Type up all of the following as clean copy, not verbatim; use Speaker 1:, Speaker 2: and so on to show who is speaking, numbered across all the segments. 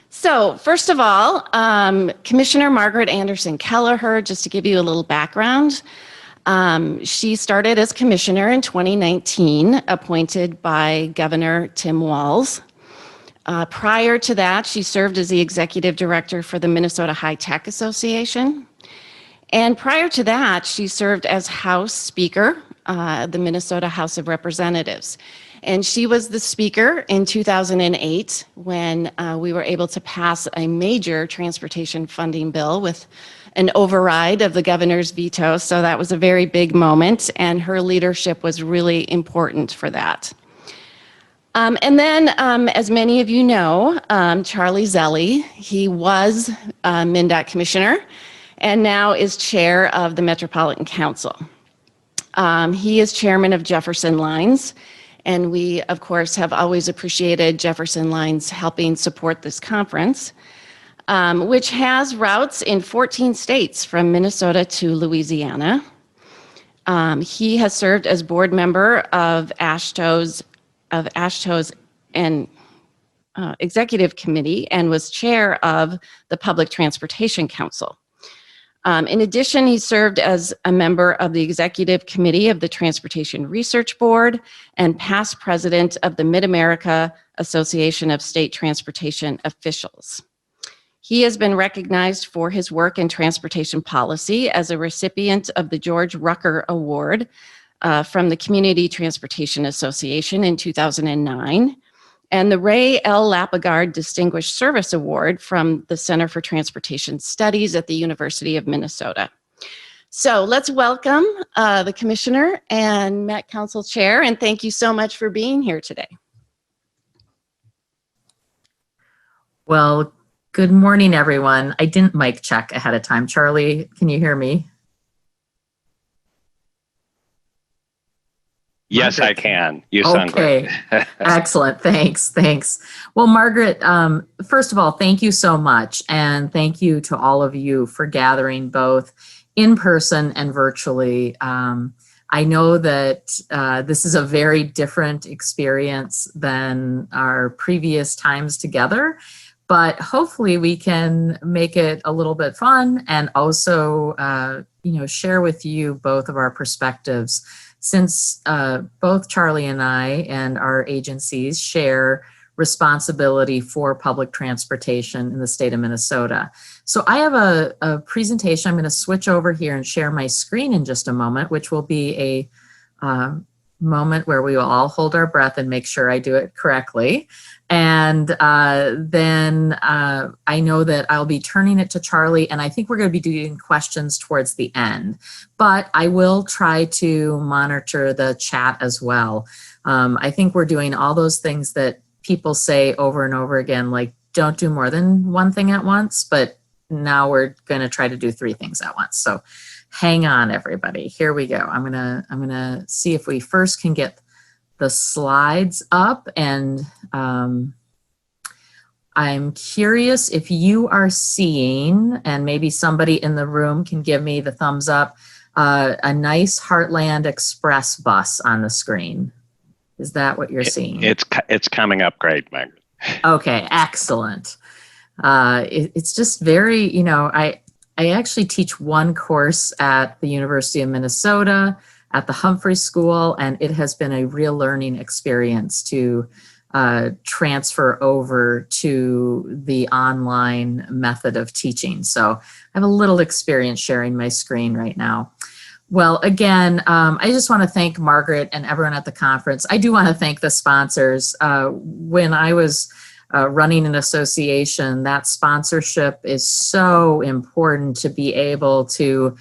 Speaker 1: So first of all, Commissioner Margaret Anderson Kelleher, just to give you a little background, she started as commissioner in 2019, appointed by Governor Tim Walz. Prior to that, she served as the executive director for the Minnesota High Tech Association. And prior to that, she served as House Speaker, the Minnesota House of Representatives. And she was the speaker in 2008 when we were able to pass a major transportation funding bill with an override of the governor's veto. So that was a very big moment, and her leadership was really important for that. And then, as many of you know, Charlie Zelli, he was MnDOT commissioner and now is chair of the Metropolitan Council. He is chairman of Jefferson Lines, and we, of course, have always appreciated Jefferson Lines helping support this conference, which has routes in 14 states from Minnesota to Louisiana. He has served as board member of AASHTO's and executive committee and was chair of the Public Transportation Council. In addition, he served as a member of the executive committee of the Transportation Research Board and past president of the Mid-America Association of State Transportation Officials. He has been recognized for his work in transportation policy as a recipient of the George Rucker Award from the Community Transportation Association in 2009, and the Ray L. Lapagard Distinguished Service Award from the Center for Transportation Studies at the University of Minnesota. So let's welcome the Commissioner and Met Council Chair, and thank you so much for being here today.
Speaker 2: Well, good morning, everyone. I didn't mic check ahead of time. Charlie, can you hear me?
Speaker 3: Yes,
Speaker 2: Margaret.
Speaker 3: I can. You sound great.
Speaker 2: Excellent. Thanks. Well, Margaret, first of all, thank you so much. And thank you to all of you for gathering both in person and virtually. I know that this is a very different experience than our previous times together, but hopefully we can make it a little bit fun and also, share with you both of our perspectives, since both Charlie and I and our agencies share responsibility for public transportation in the state of Minnesota. So I have a presentation. I'm going to switch over here and share my screen in just a moment, which will be a moment where we will all hold our breath and make sure I do it correctly. And then I know that I'll be turning it to Charlie, and I think we're going to be doing questions towards the end, but I will try to monitor the chat as well. I think we're doing all those things that people say over and over again, like don't do more than one thing at once, but now we're going to try to do 3 things at once. So hang on, everybody. Here we go. I'm gonna see if we first can get the slides up, and I'm curious if you are seeing, and maybe somebody in the room can give me the thumbs up, a nice Heartland Express bus on the screen. Is that what you're seeing?
Speaker 3: It's coming up great, Margaret.
Speaker 2: Okay, excellent. It's just very, I actually teach one course at the University of Minnesota at the Humphrey School, and it has been a real learning experience to transfer over to the online method of teaching. So I have a little experience sharing my screen right now. Well, again, I just want to thank Margaret and everyone at the conference. I do want to thank the sponsors. When I was running an association, that sponsorship is so important to be able to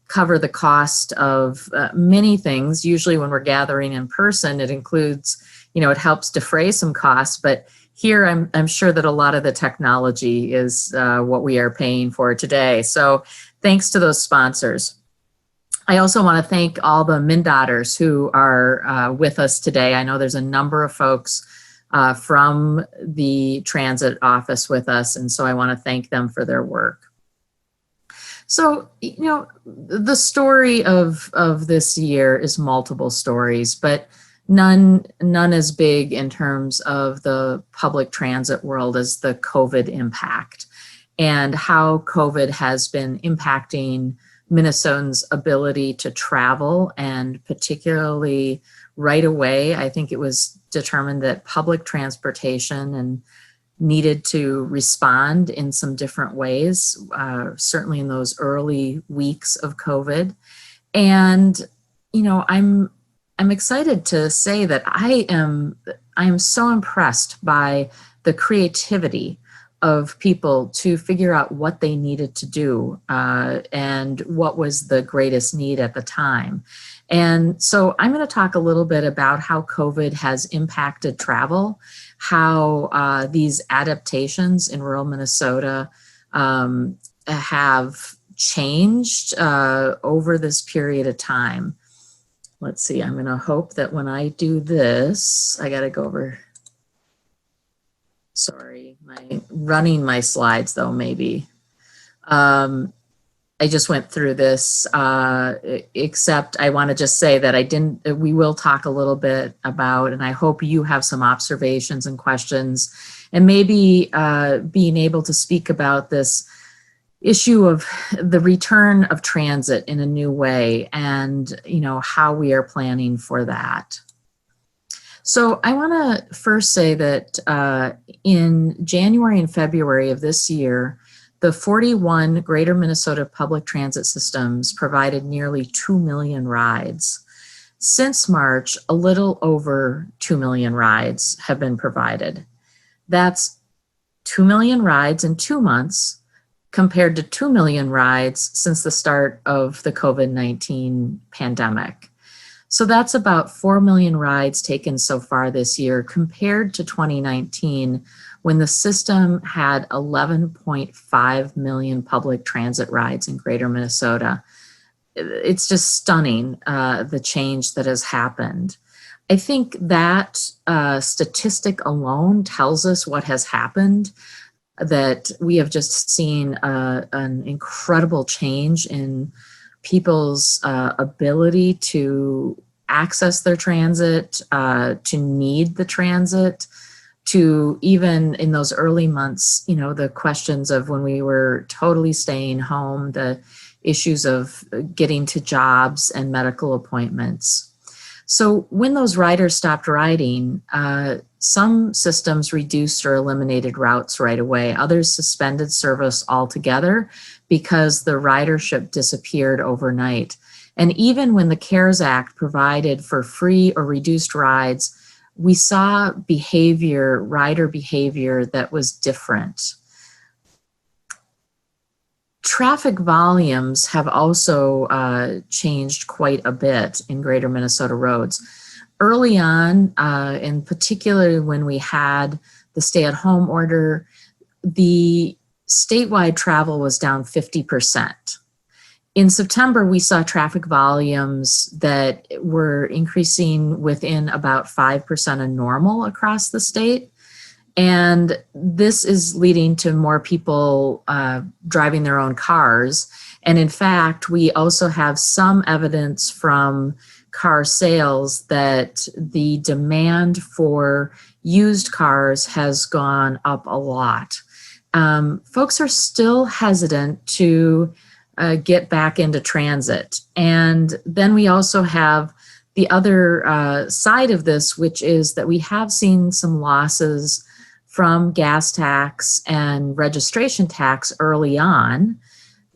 Speaker 2: cover the cost of many things. Usually when we're gathering in person, it includes, it helps defray some costs, but here I'm sure that a lot of the technology is what we are paying for today. So thanks to those sponsors. I also want to thank all the MnDOTers who are with us today. I know there's a number of folks from the transit office with us, and so I want to thank them for their work. So, the story of this year is multiple stories, but none as big in terms of the public transit world as the COVID impact, and how COVID has been impacting Minnesotans' ability to travel, and particularly right away, I think it was determined that public transportation and needed to respond in some different ways, certainly in those early weeks of COVID. And, you know, I'm excited to say that I am so impressed by the creativity of people to figure out what they needed to do and what was the greatest need at the time. And so I'm going to talk a little bit about how COVID has impacted travel, how these adaptations in rural Minnesota have changed over this period of time. Let's see, I'm going to hope that when I do this, I got to go over. Sorry, running my slides though, maybe. I just went through this, except I want to just say that we will talk a little bit about, and I hope you have some observations and questions, and maybe being able to speak about this issue of the return of transit in a new way, and you know how we are planning for that. So I want to first say that in January and February of this year, the 41 Greater Minnesota public transit systems provided nearly 2 million rides. Since March, a little over 2 million rides have been provided. That's 2 million rides in 2 months compared to 2 million rides since the start of the COVID-19 pandemic. So that's about 4 million rides taken so far this year compared to 2019, when the system had 11.5 million public transit rides in Greater Minnesota. It's just stunning, the change that has happened. I think that statistic alone tells us what has happened, that we have just seen an incredible change in people's ability to access their transit, to need the transit, to even in those early months, you know, the questions of when we were totally staying home, the issues of getting to jobs and medical appointments. So when those riders stopped riding, some systems reduced or eliminated routes right away. Others suspended service altogether because the ridership disappeared overnight. And even when the CARES Act provided for free or reduced rides, we saw rider behavior that was different. Traffic volumes have also changed quite a bit in Greater Minnesota roads. Early on, in particular when we had the stay-at-home order, the statewide travel was down 50%. In September, we saw traffic volumes that were increasing within about 5% of normal across the state. And this is leading to more people driving their own cars. And in fact, we also have some evidence from car sales that the demand for used cars has gone up a lot. Folks are still hesitant to get back into transit. And then we also have the other side of this, which is that we have seen some losses from gas tax and registration tax early on.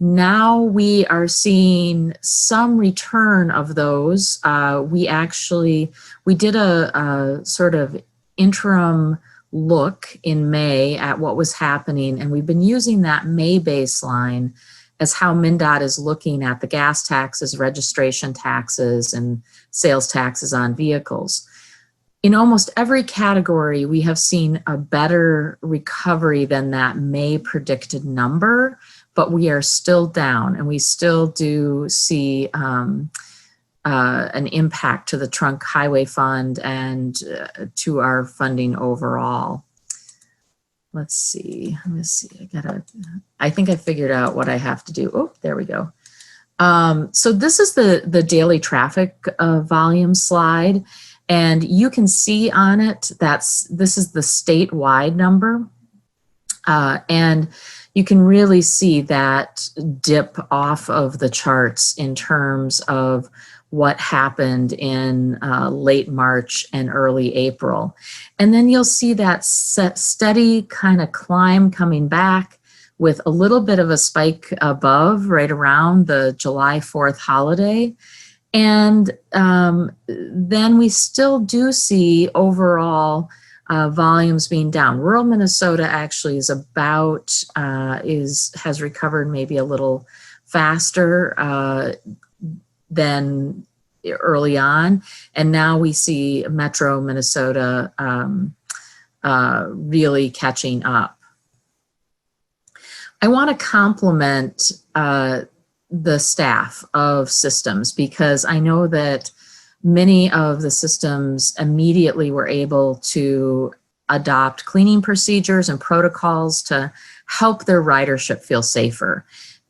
Speaker 2: Now we are seeing some return of those. We did a sort of interim look in May at what was happening, and we've been using that May baseline as how MnDOT is looking at the gas taxes, registration taxes, and sales taxes on vehicles. In almost every category, we have seen a better recovery than that May predicted number, but we are still down, and we still do see an impact to the trunk highway fund and to our funding overall. Let's see. I think I figured out what I have to do. Oh, there we go. So this is the daily traffic volume slide. And you can see on it, this is the statewide number. And you can really see that dip off of the charts in terms of what happened in late March and early April. And then you'll see that steady kind of climb coming back with a little bit of a spike above right around the July 4th holiday. And then we still do see overall volumes being down. Rural Minnesota actually is about, has recovered maybe a little faster than early on. And now we see Metro Minnesota really catching up. I want to compliment the staff of systems, because I know that many of the systems immediately were able to adopt cleaning procedures and protocols to help their ridership feel safer,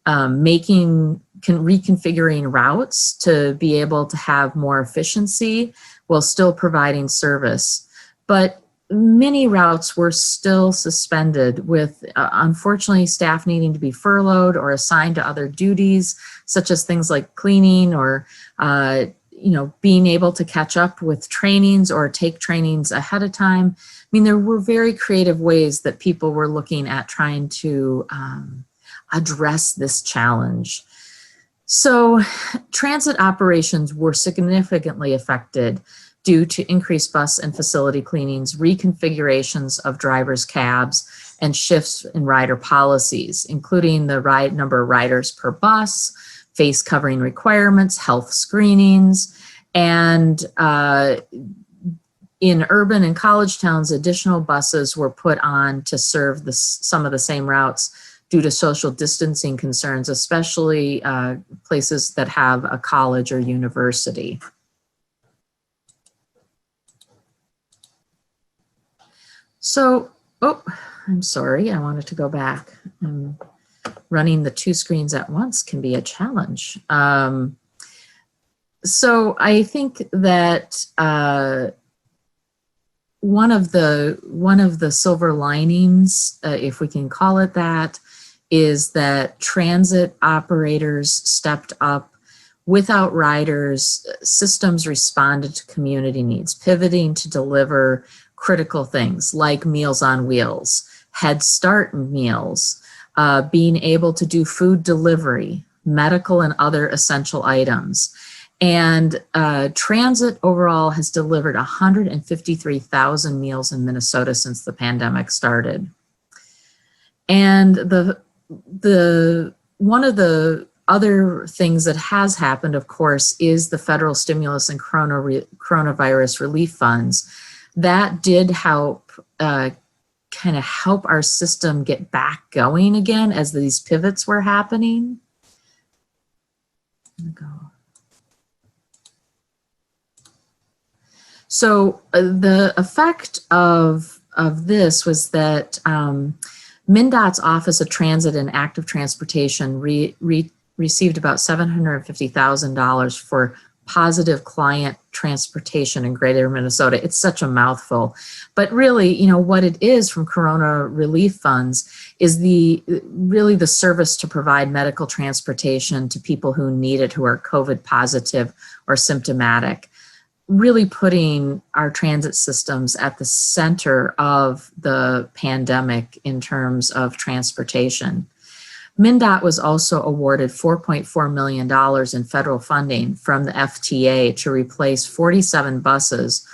Speaker 2: reconfiguring routes to be able to have more efficiency while still providing service. But many routes were still suspended with, unfortunately, staff needing to be furloughed or assigned to other duties, such as things like cleaning or being able to catch up with trainings or take trainings ahead of time. I mean, there were very creative ways that people were looking at trying to address this challenge. So transit operations were significantly affected due to increased bus and facility cleanings, reconfigurations of drivers' cabs, and shifts in rider policies, including the number of riders per bus, face covering requirements, health screenings, and in urban and college towns, additional buses were put on to serve some of the same routes due to social distancing concerns, especially places that have a college or university. So, I'm sorry, I wanted to go back. Running the two screens at once can be a challenge. So I think that one of the silver linings, if we can call it that, is that transit operators stepped up. Without riders, systems responded to community needs, pivoting to deliver critical things like Meals on Wheels, Head Start meals, being able to do food delivery, medical and other essential items. And transit overall has delivered 153,000 meals in Minnesota since the pandemic started. And one of the other things that has happened, of course, is the federal stimulus and coronavirus relief funds. That did help kind of help our system get back going again as these pivots were happening. So the effect of this was that MnDOT's Office of Transit and Active Transportation received about $750,000 for positive client transportation in greater Minnesota. It's such a mouthful, but really, what it is from Corona relief funds is really the service to provide medical transportation to people who need it, who are COVID positive or symptomatic, really putting our transit systems at the center of the pandemic in terms of transportation. MnDOT was also awarded $4.4 million in federal funding from the FTA to replace 47 buses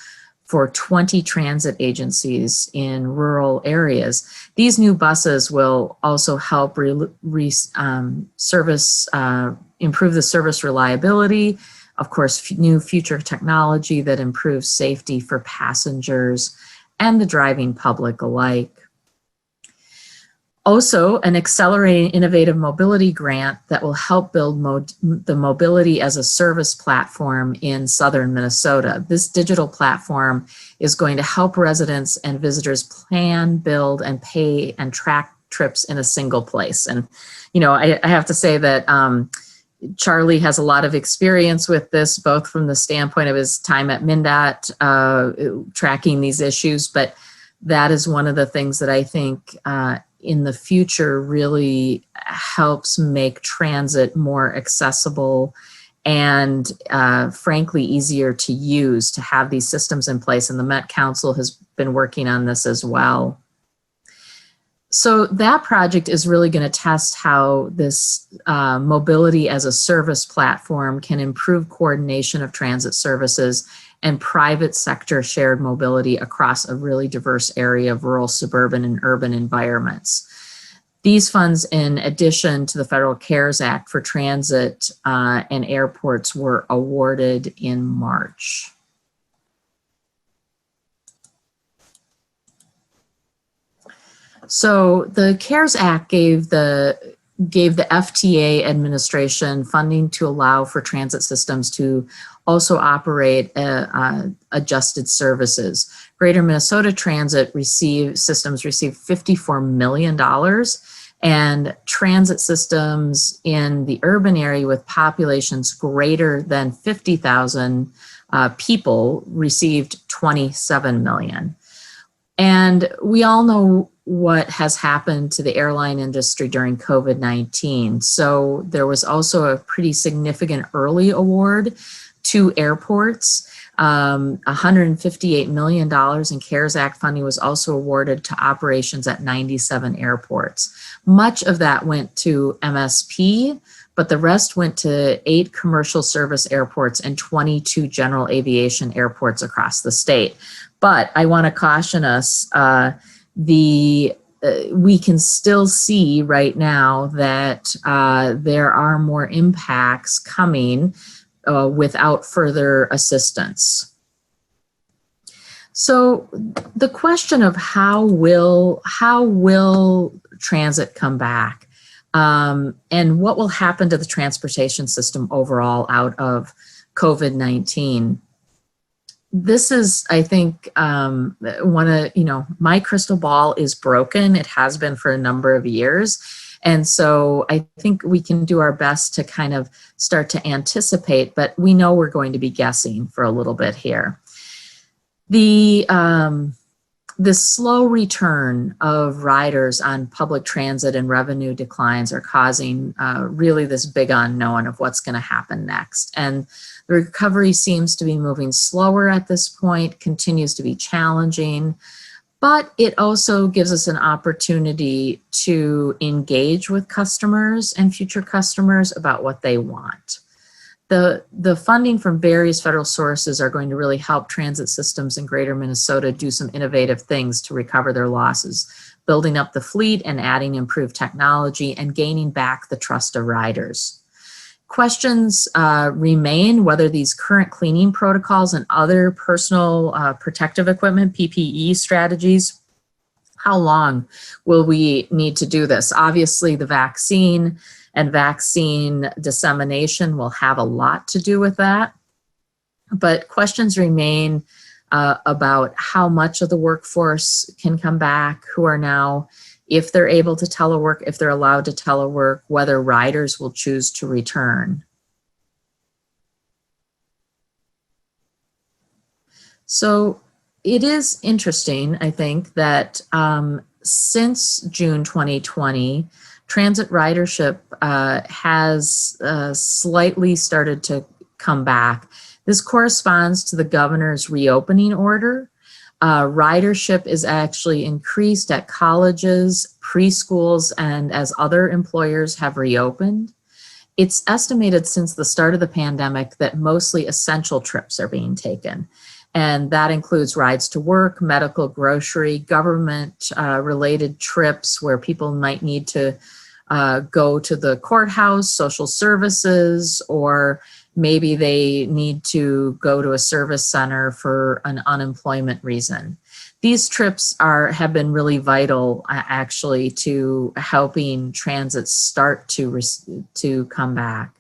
Speaker 2: for 20 transit agencies in rural areas. These new buses will also help improve the service reliability, of course, new future technology that improves safety for passengers and the driving public alike. Also, an accelerating innovative mobility grant that will help build the mobility as a service platform in southern Minnesota. This digital platform is going to help residents and visitors plan, build, and pay and track trips in a single place. And, I have to say that Charlie has a lot of experience with this, both from the standpoint of his time at MnDOT, tracking these issues, but that is one of the things that I think in the future really helps make transit more accessible and frankly easier to use, to have these systems in place. And the Met Council has been working on this as well. So that project is really going to test how this mobility as a service platform can improve coordination of transit services and private sector shared mobility across a really diverse area of rural, suburban, and urban environments. These funds, in addition to the Federal CARES Act for transit and airports, were awarded in March. So the CARES Act gave the FTA administration funding to allow for transit systems to also operate adjusted services. Greater Minnesota Transit systems received $54 million, and transit systems in the urban area with populations greater than 50,000 people received $27 million. And we all know what has happened to the airline industry during COVID-19. So there was also a pretty significant early award to airports. $158 million in CARES Act funding was also awarded to operations at 97 airports. Much of that went to MSP, but the rest went to 8 commercial service airports and 22 general aviation airports across the state. But I want to caution us, we can still see right now that there are more impacts coming without further assistance. So the question of how will transit come back, and what will happen to the transportation system overall out of COVID-19? This is, I think, my crystal ball is broken. It has been for a number of years. And so I think we can do our best to kind of start to anticipate, but we know we're going to be guessing for a little bit here. The slow return of riders on public transit and revenue declines are causing really this big unknown of what's going to happen next. And the recovery seems to be moving slower at this point, continues to be challenging, but it also gives us an opportunity to engage with customers and future customers about what they want. The funding from various federal sources are going to really help transit systems in Greater Minnesota do some innovative things to recover their losses, building up the fleet and adding improved technology and gaining back the trust of riders. Questions remain whether these current cleaning protocols and other personal protective equipment, PPE strategies, how long will we need to do this? Obviously, the vaccine and vaccine dissemination will have a lot to do with that. But questions remain about how much of the workforce can come back, who are now, if they're able to telework, if they're allowed to telework, whether riders will choose to return. So it is interesting, I think, that since June 2020, transit ridership has slightly started to come back. This corresponds to the governor's reopening order. Ridership is actually increased at colleges, preschools, and as other employers have reopened. It's estimated since the start of the pandemic that mostly essential trips are being taken. And that includes rides to work, medical, grocery, government related trips where people might need to go to the courthouse, social services, or maybe they need to go to a service center for an unemployment reason. These trips have been really vital actually to helping transit start to come back.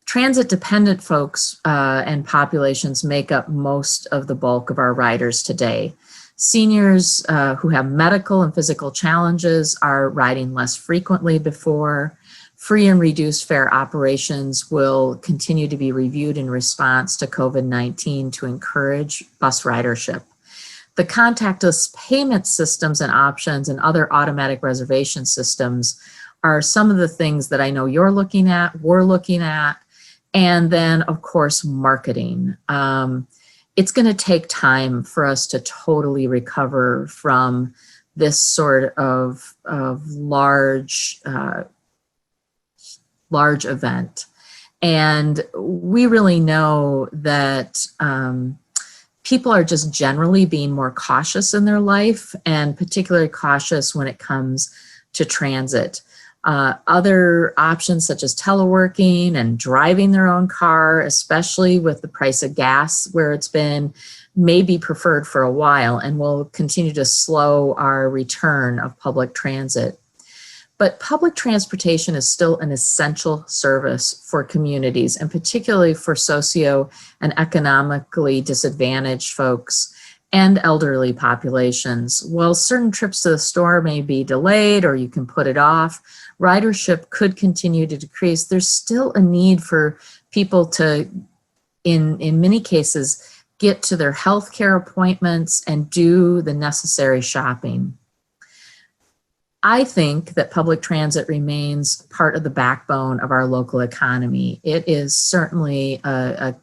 Speaker 2: Transit dependent folks and populations make up most of the bulk of our riders today. Seniors who have medical and physical challenges are riding less frequently before. free and reduced fare operations will continue to be reviewed in response to COVID-19 to encourage bus ridership. The contactless payment systems and options and other automatic reservation systems are some of the things that I know you're looking at, we're looking at, and then of course, marketing. It's gonna take time for us to totally recover from this sort of large event. And we really know that people are just generally being more cautious in their life, and particularly cautious when it comes to transit. Other options such as teleworking and driving their own car, especially with the price of gas where it's been, may be preferred for a while and will continue to slow our return of public transit. But public transportation is still an essential service for communities, and particularly for socio and economically disadvantaged folks and elderly populations. While certain trips to the store may be delayed or you can put it off, ridership could continue to decrease. There's still a need for people to, in many cases, get to their healthcare appointments and do the necessary shopping. I think that public transit remains part of the backbone of our local economy. It is certainly a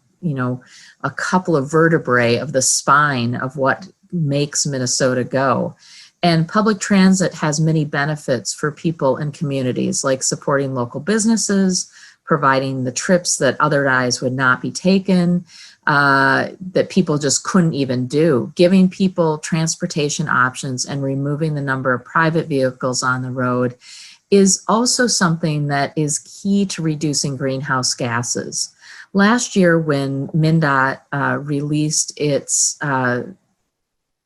Speaker 2: couple of vertebrae of the spine of what makes Minnesota go. And public transit has many benefits for people and communities, like supporting local businesses, providing the trips that otherwise would not be taken, that people just couldn't even do, giving people transportation options and removing the number of private vehicles on the road is also something that is key to reducing greenhouse gases. Last year, when MnDOT released its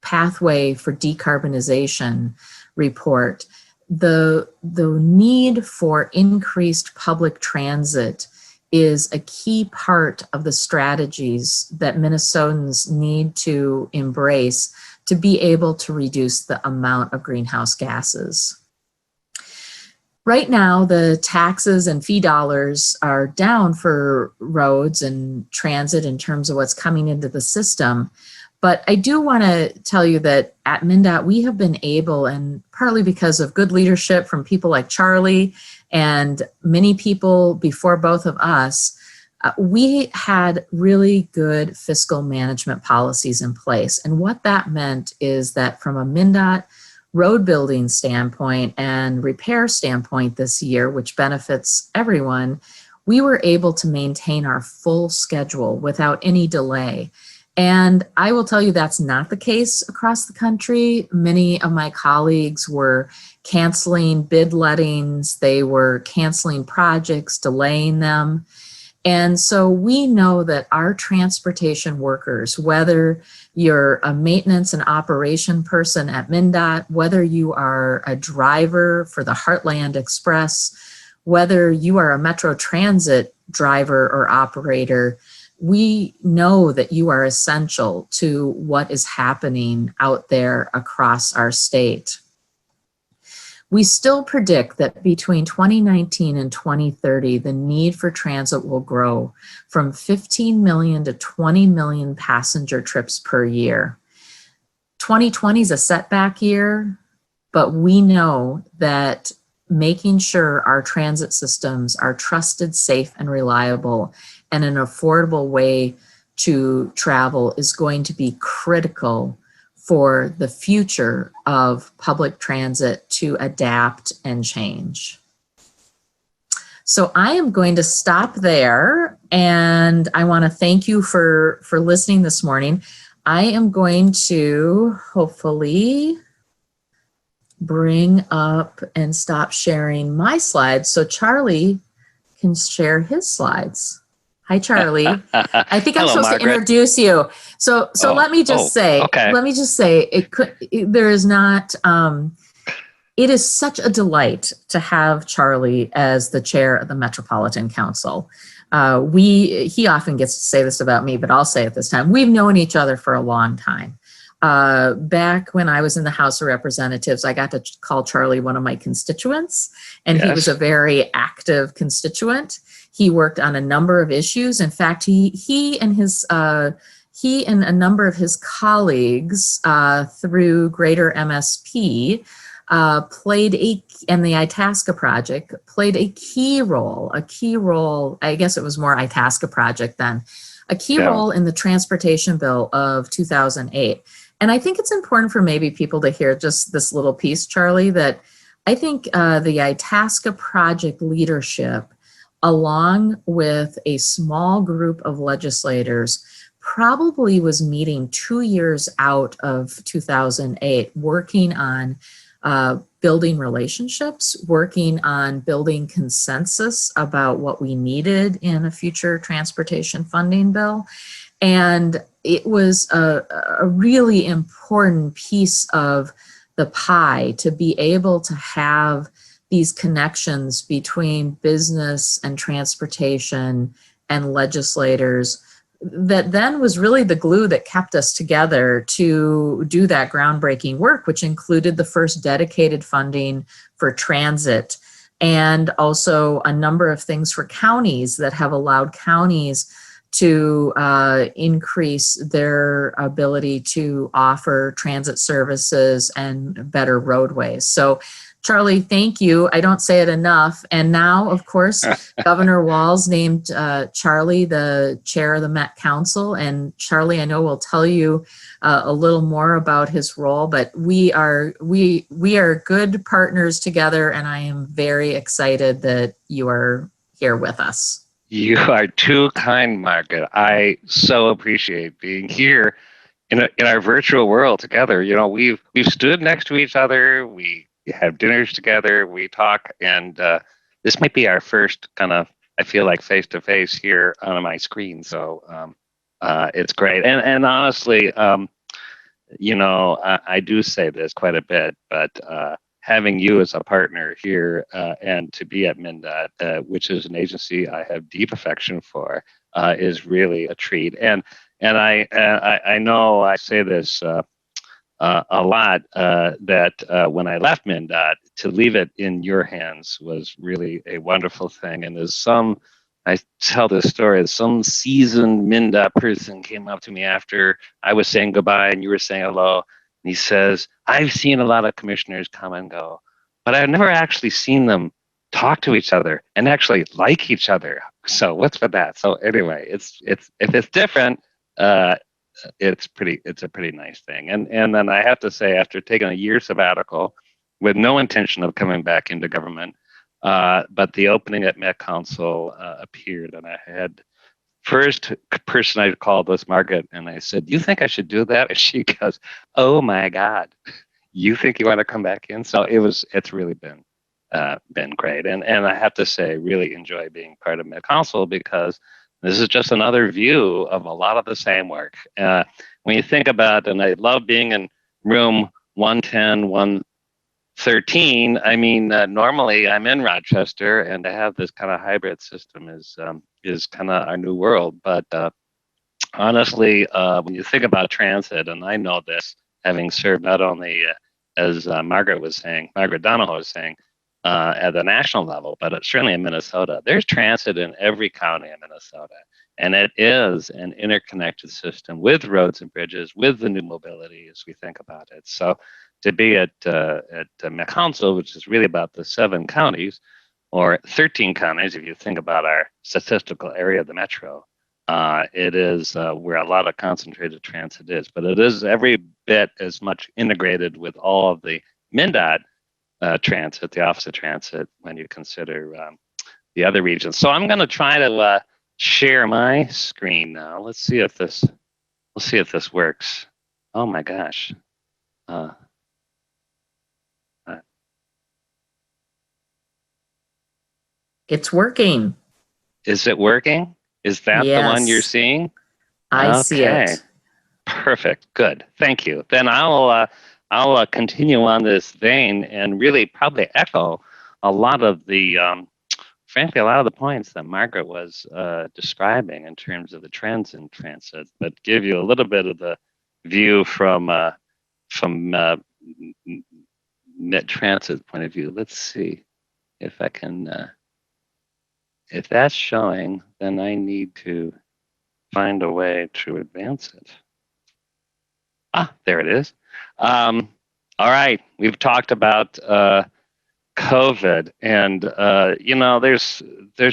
Speaker 2: pathway for decarbonization report, the need for increased public transit is a key part of the strategies that Minnesotans need to embrace to be able to reduce the amount of greenhouse gases. Right now, the taxes and fee dollars are down for roads and transit in terms of what's coming into the system. But I do want to tell you that at MnDOT, we have been able, and partly because of good leadership from people like Charlie and many people before both of us, we had really good fiscal management policies in place. And what that meant is that from a MnDOT road building standpoint and repair standpoint this year, which benefits everyone, we were able to maintain our full schedule without any delay. And I will tell you that's not the case across the country. Many of my colleagues were canceling bid lettings, they were canceling projects, delaying them. And so we know that our transportation workers, whether you're a maintenance and operation person at MnDOT, whether you are a driver for the Heartland Express, whether you are a Metro Transit driver or operator, we know that you are essential to what is happening out there across our state. We still predict that between 2019 and 2030, the need for transit will grow from 15 million to 20 million passenger trips per year. 2020 is a setback year, but we know that making sure our transit systems are trusted, safe, and reliable and an affordable way to travel is going to be critical for the future of public transit to adapt and change. So I am going to stop there, and I want to thank you for listening this morning. I am going to hopefully bring up and stop sharing my slides so Charlie can share his slides. Hi, Charlie. I think I'm
Speaker 3: Hello,
Speaker 2: supposed
Speaker 3: Margaret.
Speaker 2: to introduce you. So let me just say, there is not, it is such a delight to have Charlie as the chair of the Metropolitan Council. He often gets to say this about me, but I'll say it this time. We've known each other for a long time. back when I was in the House of Representatives, I got to call Charlie one of my constituents, and he was a
Speaker 3: Yes.
Speaker 2: very active constituent. He worked on a number of issues. In fact, he and a number of his colleagues through Greater MSP and the Itasca Project played a key role, I guess it was more Itasca Project then, a key
Speaker 3: Yeah.
Speaker 2: role in the transportation bill of 2008. And I think it's important for maybe people to hear just this little piece, Charlie, that I think the Itasca Project leadership, along with a small group of legislators, probably was meeting 2 years out of 2008, working on building relationships, working on building consensus about what we needed in a future transportation funding bill. And it was a really important piece of the pie to be able to have these connections between business and transportation and legislators that then was really the glue that kept us together to do that groundbreaking work, which included the first dedicated funding for transit and also a number of things for counties that have allowed counties to increase their ability to offer transit services and better roadways. So, Charlie, thank you. I don't say it enough. And now, of course, Governor Walz named Charlie the chair of the Met Council. And Charlie, I know, will tell you a little more about his role, but we are good partners together, and I am very excited that you are here with us.
Speaker 3: You are too kind, Margaret. I so appreciate being here in our virtual world together. You know, we've stood next to each other. We have dinners together. We talk, and this might be our first kind of, I feel like, face to face here on my screen. So it's great. And honestly, you know, I do say this quite a bit, but having you as a partner here and to be at MnDOT, which is an agency I have deep affection for, is really a treat. And I know I say this a lot, that when I left MnDOT, to leave it in your hands was really a wonderful thing. And I tell this story, some seasoned MnDOT person came up to me after I was saying goodbye and you were saying hello. And he says, I've seen a lot of commissioners come and go, but I've never actually seen them talk to each other and actually like each other. So what's with that? So anyway, if it's different, it's a pretty nice thing. And then I have to say, after taking a year sabbatical with no intention of coming back into government, but the opening at Met Council appeared, and I had first person I called was Margaret, and I said, "Do you think I should do that?" And she goes, "Oh my God, you think you want to come back in?" So it's really been great, and I have to say, really enjoy being part of Met Council because this is just another view of a lot of the same work. When you think about, and I love being in room 110, 113. I mean, normally I'm in Rochester, and to have this kind of hybrid system is kind of our new world. But honestly, when you think about transit, and I know this, having served not only as Margaret Donahoe was saying, at the national level, but certainly in Minnesota, there's transit in every county in Minnesota. And it is an interconnected system with roads and bridges, with the new mobility as we think about it. So to be at Met Council, which is really about the 7 counties, or 13 counties, if you think about our statistical area of the metro, it is where a lot of concentrated transit is. But it is every bit as much integrated with all of the MnDOT transit, the Office of Transit, when you consider the other regions. So I'm going to try to share my screen now. We'll see if this works. Oh my gosh.
Speaker 2: It's working.
Speaker 3: Is it working? Is that the one you're seeing?
Speaker 2: I see it.
Speaker 3: Perfect. Good. Thank you. Then I'll continue on this vein and really probably echo a lot of the, frankly, a lot of the points that Margaret was describing in terms of the trends in transit, but give you a little bit of the view from Met Transit's point of view. Let's see if I can. If that's showing, then I need to find a way to advance it. Ah, there it is. All right, we've talked about COVID, and there's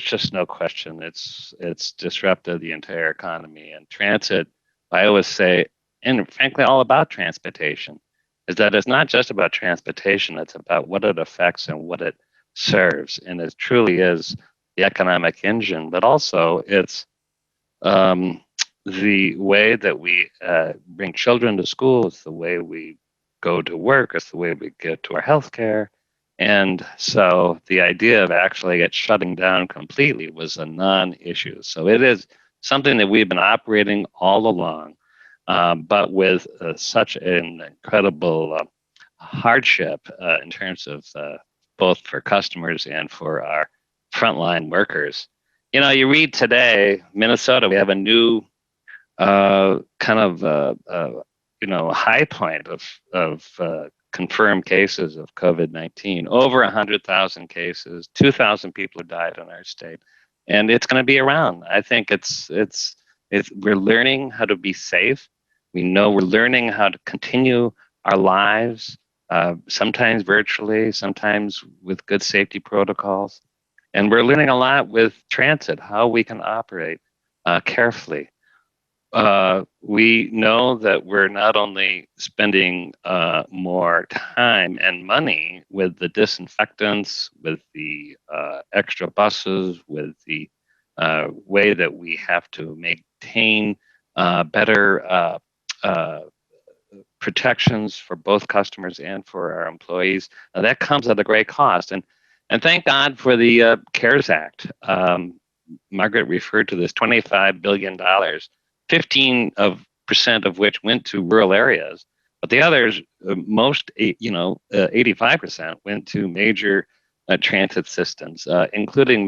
Speaker 3: just no question it's disrupted the entire economy and transit. I always say, and frankly, all about transportation, is that it's not just about transportation; it's about what it affects and what it serves, and it truly is the economic engine. But also, it's um, the way that we bring children to school. It's the way we go to work. It's the way we get to our health care. And so the idea of actually it shutting down completely was a non-issue. So it is something that we've been operating all along, but with such an incredible hardship in terms of both for customers and for our frontline workers. You read today, Minnesota, we have a new kind of high point of confirmed cases of COVID-19. Over 100,000 cases, 2,000 people have died in our state, and it's going to be around. I think it's we're learning how to be safe. We know we're learning how to continue our lives, sometimes virtually, sometimes with good safety protocols. And we're learning a lot with transit, how we can operate carefully. We know that we're not only spending more time and money with the disinfectants, with the extra buses, with the way that we have to maintain better protections for both customers and for our employees. That comes at a great cost. And thank God for the CARES Act. Margaret referred to this $25 billion, 15% of which went to rural areas, but the others, 85% went to major transit systems, including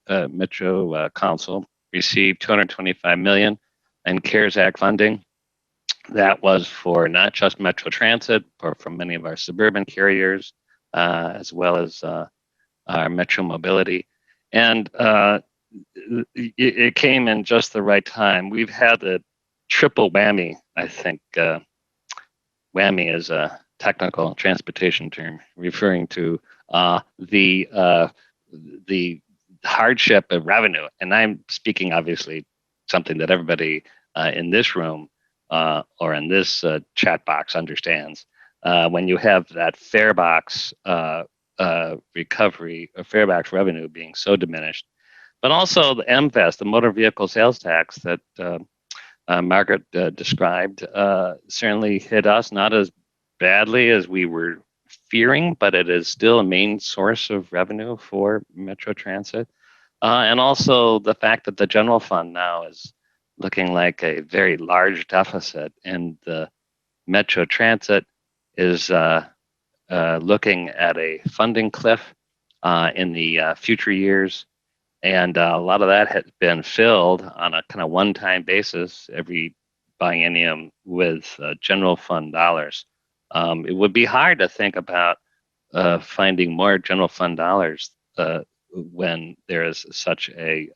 Speaker 3: Metro Council received $225 million in CARES Act funding. That was for not just Metro Transit, but for many of our suburban carriers, as well as our Metro Mobility. And it came in just the right time. We've had the triple whammy, I think. Whammy is a technical transportation term referring to the hardship of revenue. And I'm speaking, obviously, something that everybody in this room or in this chat box understands. When you have that fare box recovery, or fare box revenue being so diminished, but also the MVES, the motor vehicle sales tax that Margaret described, certainly hit us, not as badly as we were fearing, but it is still a main source of revenue for Metro Transit. And also the fact that the general fund now is looking like a very large deficit, and the Metro Transit is looking at a funding cliff in the future years. And a lot of that has been filled on a kind of one-time basis every biennium with general fund dollars. It would be hard to think about finding more general fund dollars when there is such a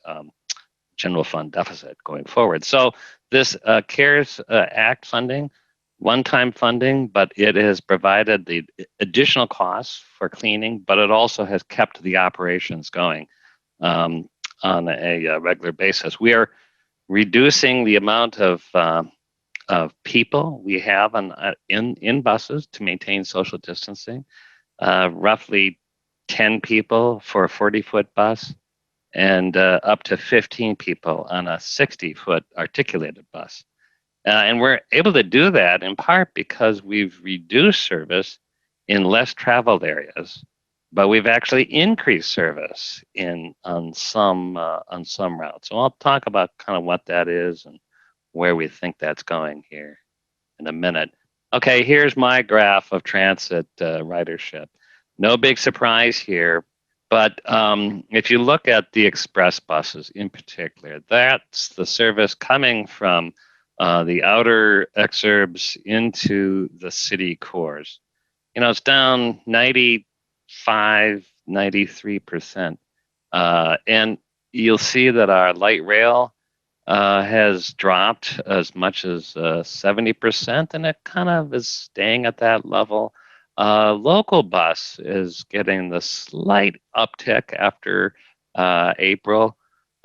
Speaker 3: general fund deficit going forward. So this CARES Act funding, one-time funding, but it has provided the additional costs for cleaning, but it also has kept the operations going on a regular basis. We are reducing the amount of people we have in buses to maintain social distancing, roughly 10 people for a 40-foot bus, and up to 15 people on a 60-foot articulated bus. And we're able to do that in part because we've reduced service in less traveled areas, but we've actually increased service on some routes. So I'll talk about kind of what that is and where we think that's going here in a minute. Okay, here's my graph of transit ridership. No big surprise here, but if you look at the express buses in particular, that's the service coming from the outer exurbs into the city cores. It's down 95, 93%. And you'll see that our light rail has dropped as much as 70%, and it kind of is staying at that level. Local bus is getting the slight uptick after April,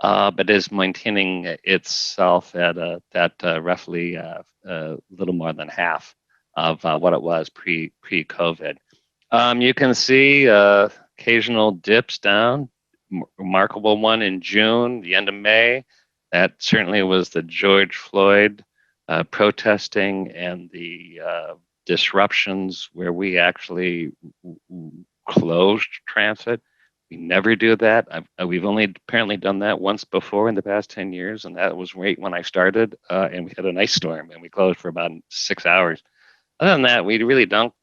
Speaker 3: but is maintaining itself at that roughly a little more than half of what it was pre-COVID. You can see occasional dips down. Remarkable one in June, the end of May. That certainly was the George Floyd protesting and the disruptions where we actually closed transit. We never do that. We've only apparently done that once before in the past 10 years, and that was right when I started, and we had an ice storm, and we closed for about 6 hours. Other than that, we really don't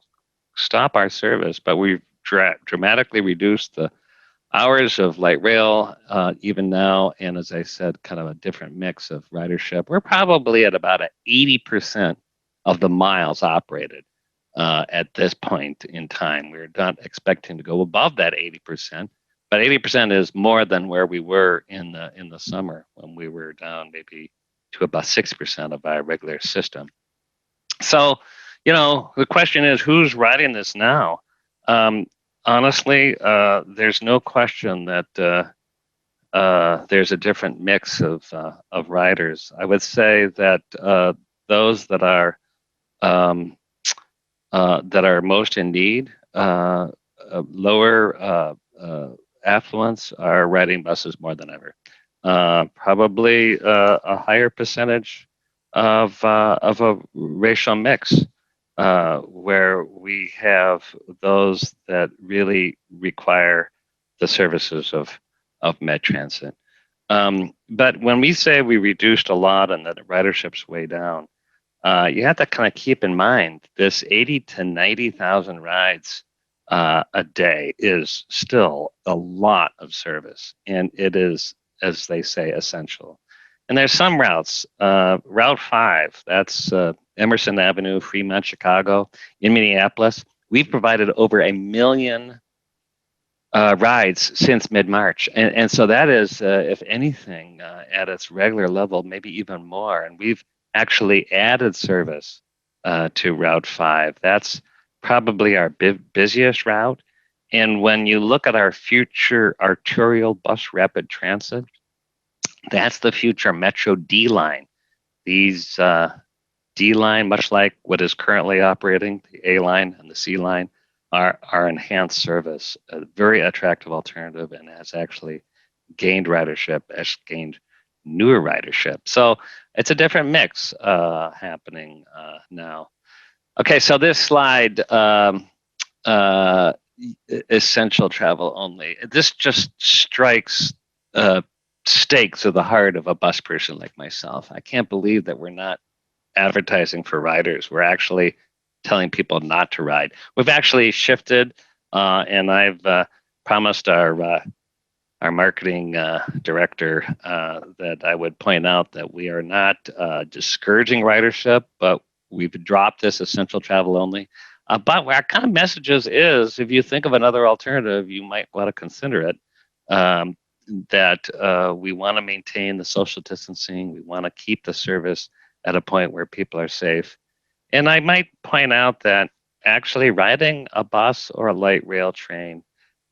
Speaker 3: stop our service, but we've dramatically reduced the hours of light rail even now, and as I said, kind of a different mix of ridership. We're probably at about 80% of the miles operated at this point in time. We're not expecting to go above that 80%, but 80% is more than where we were in the summer when we were down maybe to about 6% of our regular system. So, the question is, who's riding this now? Honestly, there's no question that there's a different mix of riders. I would say that those that are most in need, lower affluence, are riding buses more than ever. Probably a higher percentage of a racial mix. Where we have those that really require the services of Med Transit. But when we say we reduced a lot and that ridership's way down, you have to kind of keep in mind this 80 to 90,000 rides a day is still a lot of service, and it is, as they say, essential. And there's some routes, Route 5, that's Emerson Avenue, Fremont, Chicago, in Minneapolis. We've provided over 1 million rides since mid-March. And so that is, if anything, at its regular level, maybe even more. And we've actually added service to Route 5. That's probably our busiest route. And when you look at our future arterial bus rapid transit, that's the future Metro D line. These D line, much like what is currently operating, the A line and the C line, are enhanced service, a very attractive alternative, and has actually gained ridership, has gained newer ridership. So it's a different mix happening now. Okay, so this slide, essential travel only. This just strikes stakes to the heart of a bus person like myself. I can't believe that we're not advertising for riders. We're actually telling people not to ride. We've actually shifted, and I've promised our marketing director that I would point out that we are not discouraging ridership, but we've dropped this essential travel only. But our kind of messages is, if you think of another alternative, you might want to consider it. That we want to maintain the social distancing. We want to keep the service at a point where people are safe. And I might point out that actually riding a bus or a light rail train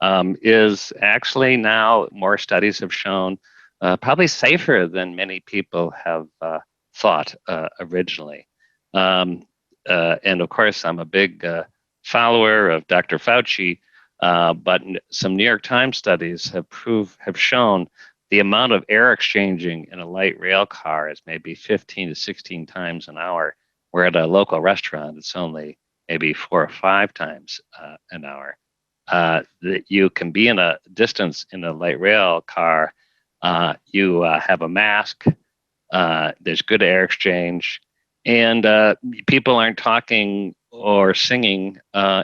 Speaker 3: is actually now, more studies have shown, probably safer than many people have thought originally. And of course, I'm a big follower of Dr. Fauci. But some New York Times studies have shown the amount of air exchanging in a light rail car is maybe 15 to 16 times an hour, where at a local restaurant it's only maybe 4 or 5 times an hour. That you can be in a distance in a light rail car, you have a mask, there's good air exchange, and people aren't talking or singing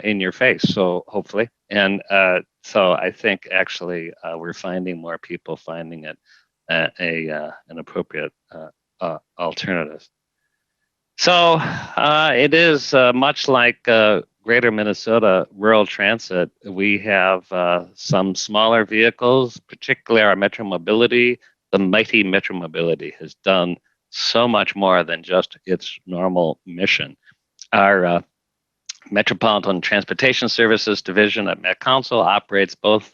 Speaker 3: in your face, so hopefully. And so I think actually we're finding more people finding it an appropriate alternative. So it is much like Greater Minnesota Rural Transit. We have some smaller vehicles, particularly our Metro Mobility. The mighty Metro Mobility has done so much more than just its normal mission. Our Metropolitan Transportation Services Division at Met Council operates both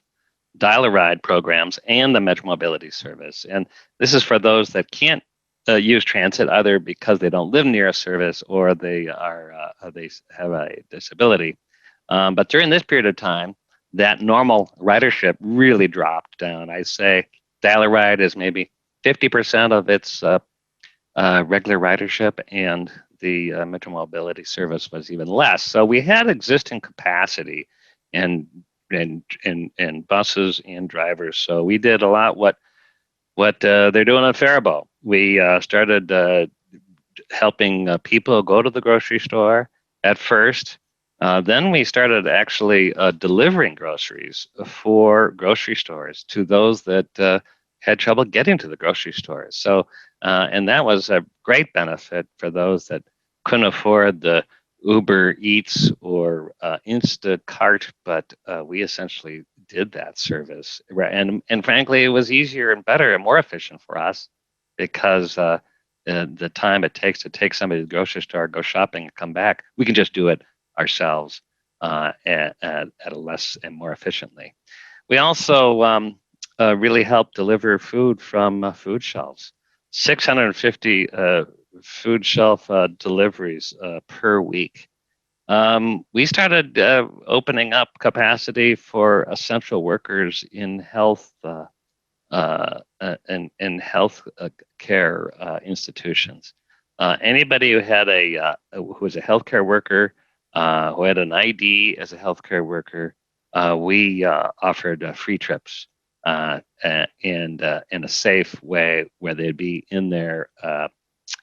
Speaker 3: dial-a-ride programs and the Metro Mobility Service. And this is for those that can't use transit either because they don't live near a service or they have a disability. But during this period of time, that normal ridership really dropped down. I say dial-a-ride is maybe 50% of its regular ridership, and the Metro Mobility Service was even less. So we had existing capacity and buses and drivers. So we did a lot what they're doing at Faribault. We started helping people go to the grocery store at first. Then we started actually delivering groceries for grocery stores to those that had trouble getting to the grocery stores. So, and that was a great benefit for those that couldn't afford the Uber Eats or Instacart, but we essentially did that service. And frankly, it was easier and better and more efficient for us because the time it takes to take somebody to the grocery store, go shopping, and come back, we can just do it ourselves at a less and more efficiently. We also really help deliver food from food shelves. 650 food shelf deliveries per week. We started opening up capacity for essential workers in health and health care institutions. Anybody who had who was a healthcare worker, who had an ID as a healthcare worker, we offered free trips and in a safe way where they'd be in there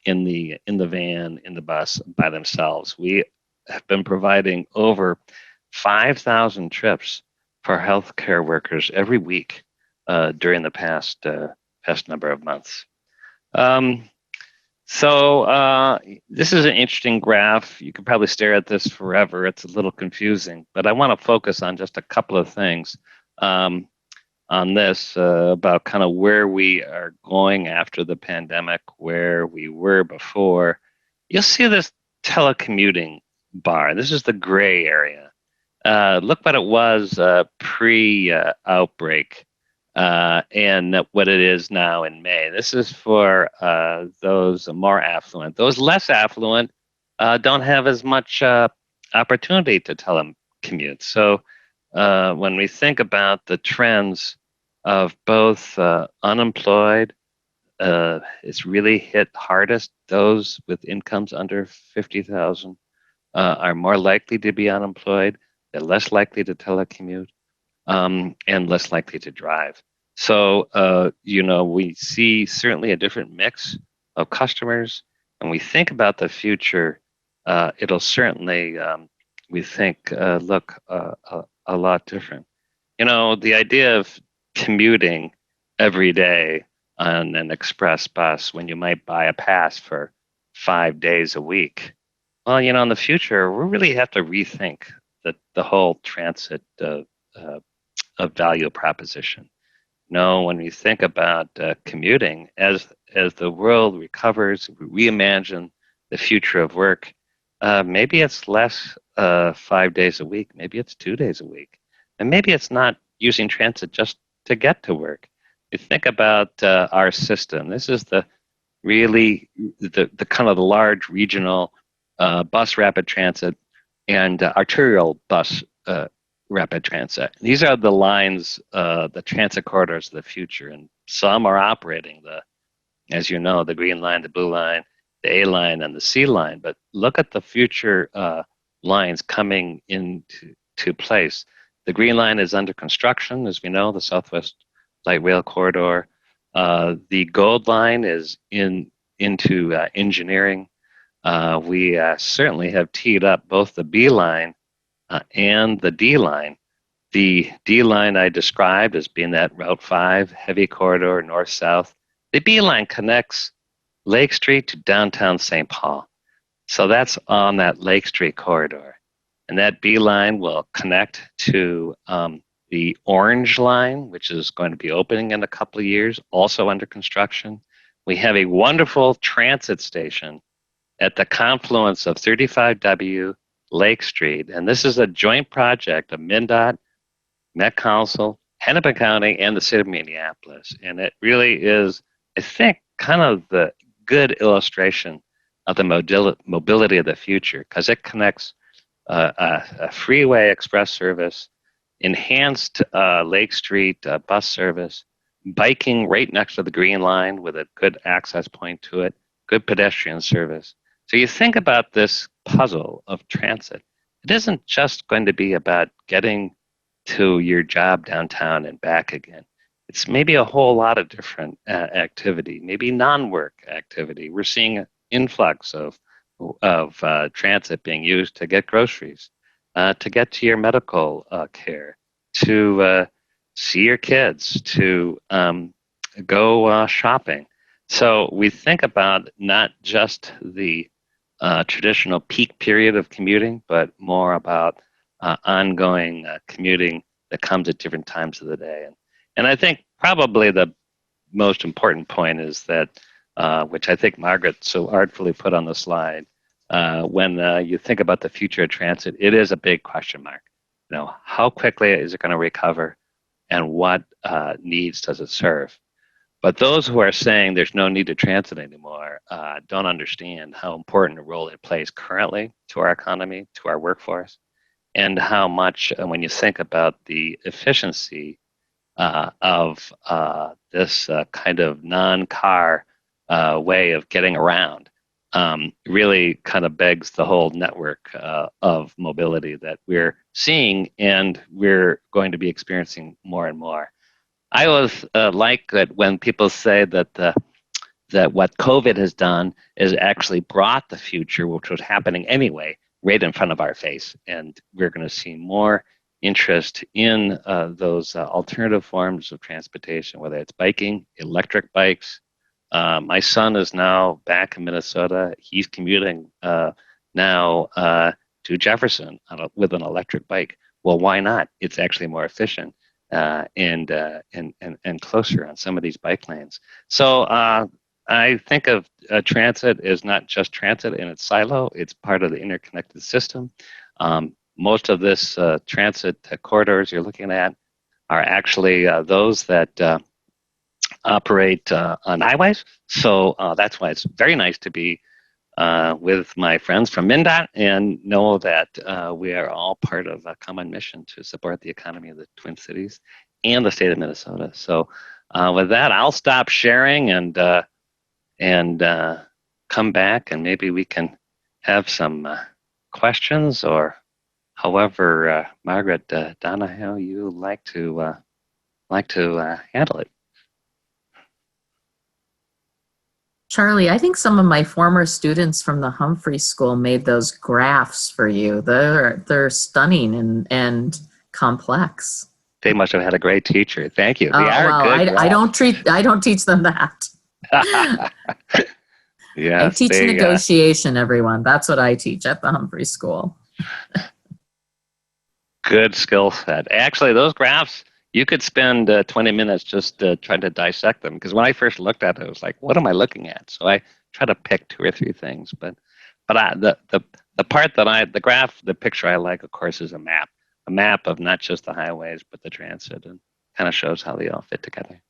Speaker 3: in the van, in the bus by themselves. We have been providing over 5,000 trips for healthcare workers every week during the past number of months. So this is an interesting graph. You could probably stare at this forever. It's a little confusing, but I want to focus on just a couple of things on this about kind of where we are going after the pandemic, where we were before. You'll see this telecommuting bar. This is the gray area. Look what it was pre-outbreak and what it is now in May. This is for those more affluent. Those less affluent don't have as much opportunity to telecommute. So when we think about the trends of both unemployed, it's really hit hardest. Those with incomes under 50,000 are more likely to be unemployed. They're less likely to telecommute and less likely to drive. So, we see certainly a different mix of customers. And we think about the future, it'll certainly, we think, look a lot different. The idea of commuting every day on an express bus when you might buy a pass for 5 days a week. Well, in the future, we really have to rethink the whole transit value proposition. When we think about commuting, as the world recovers, we reimagine the future of work. Maybe it's less 5 days a week. Maybe it's 2 days a week, and maybe it's not using transit just to get to work. You think about our system. This is the kind of the large regional bus rapid transit and arterial bus rapid transit. These are the lines, the transit corridors of the future, and some are operating as you know, the Green Line, the Blue Line, the A Line, and the C Line. But look at the future lines coming into place. The Green Line is under construction, as we know, the Southwest Light Rail Corridor. The Gold Line is into engineering. We certainly have teed up both the B Line and the D Line. The D Line I described as being that Route 5 heavy corridor north-south. The B Line connects Lake Street to downtown St. Paul. So that's on that Lake Street corridor. And that B line will connect to the Orange line, which is going to be opening in a couple of years, also under construction. We have a wonderful transit station at the confluence of 35W Lake Street. And this is a joint project of MnDOT, Met Council, Hennepin County, and the city of Minneapolis. And it really is, I think, kind of the good illustration of the mobility of the future, because it connects a freeway express service, enhanced Lake Street bus service, biking right next to the Green Line with a good access point to it, good pedestrian service. So you think about this puzzle of transit. It isn't just going to be about getting to your job downtown and back again. It's maybe a whole lot of different activity, maybe non-work activity. We're seeing an influx of transit being used to get groceries, to get to your medical care, to see your kids, to go shopping. So we think about not just the traditional peak period of commuting, but more about ongoing commuting that comes at different times of the day. And I think probably the most important point is that, which I think Margaret so artfully put on the slide, when you think about the future of transit, it is a big question mark. You know, how quickly is it going to recover, and what needs does it serve? But those who are saying there's no need to transit anymore don't understand how important a role it plays currently to our economy, to our workforce, and how much, when you think about the efficiency of this kind of non-car way of getting around, really kind of begs the whole network of mobility that we're seeing and we're going to be experiencing more and more. I always like that when people say that that what COVID has done is actually brought the future, which was happening anyway, right in front of our face. And we're going to see more interest in those alternative forms of transportation, whether it's biking, electric bikes. My son is now back in Minnesota. He's commuting now to Jefferson with an electric bike. Well, why not? It's actually more efficient and closer on some of these bike lanes. So I think of transit as not just transit in its silo. It's part of the interconnected system. Most of this transit corridors you're looking at are actually those that operate on highways. So that's why it's very nice to be with my friends from MnDOT and know that we are all part of a common mission to support the economy of the Twin Cities and the state of Minnesota. So with that, I'll stop sharing and come back, and maybe we can have some questions, or however, Margaret Donahoe, you like to handle it.
Speaker 2: Charlie, I think some of my former students from the Humphrey School made those graphs for you. They're stunning and complex.
Speaker 3: They must have had a great teacher. Thank you.
Speaker 2: Oh, well, I don't teach them that.
Speaker 3: Yeah,
Speaker 2: I teach negotiation, everyone. That's what I teach at the Humphrey School.
Speaker 3: Good skill set. Actually, those graphs, you could spend 20 minutes just trying to dissect them. Because when I first looked at it, I was like, what am I looking at? So I try to pick 2 or 3 things. But the part that the graph, the picture I like, of course, is a map of not just the highways, but the transit, and kind of shows how they all fit together.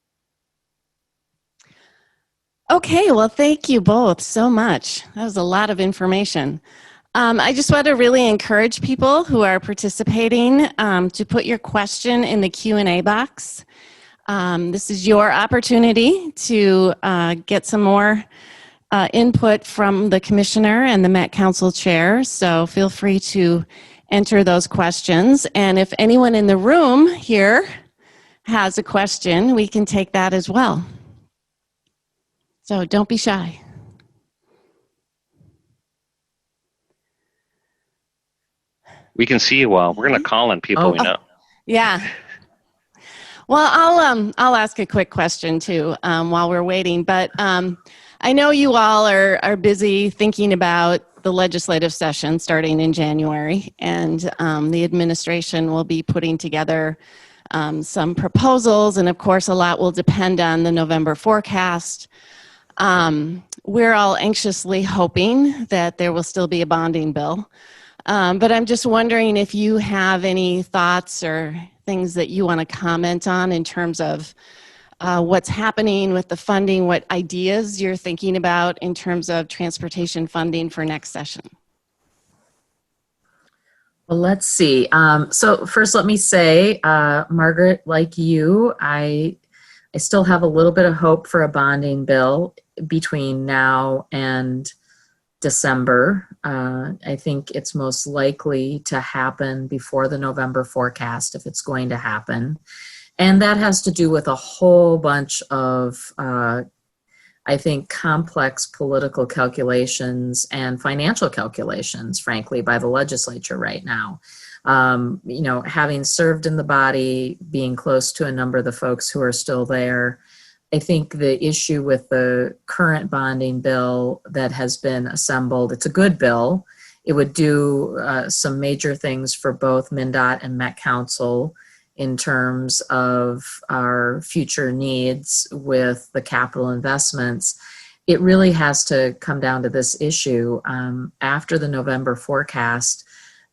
Speaker 1: Okay, well, thank you both so much. That was a lot of information. I just want to really encourage people who are participating to put your question in the Q&A box. This is your opportunity to get some more input from the commissioner and the Met Council chair, so feel free to enter those questions. And if anyone in the room here has a question, we can take that as well. So don't be shy.
Speaker 3: We can see you all. We're going to call on people we know.
Speaker 1: Yeah. Well, I'll ask a quick question too while we're waiting. But I know you all are busy thinking about the legislative session starting in January, and the administration will be putting together some proposals, and of course, a lot will depend on the November forecast. We're all anxiously hoping that there will still be a bonding bill, but I'm just wondering if you have any thoughts or things that you want to comment on in terms of what's happening with the funding, what ideas you're thinking about in terms of transportation funding for next session.
Speaker 2: Well, let's see. So first, let me say, Margaret, like you, I still have a little bit of hope for a bonding bill between now and December. I think it's most likely to happen before the November forecast, if it's going to happen. And that has to do with a whole bunch of, I think, complex political calculations and financial calculations, frankly, by the legislature right now. You know, having served in the body, being close to a number of the folks who are still there, I think the issue with the current bonding bill that has been assembled, it's a good bill. It would do some major things for both MnDOT and Met Council in terms of our future needs with the capital investments. It really has to come down to this issue. After the November forecast,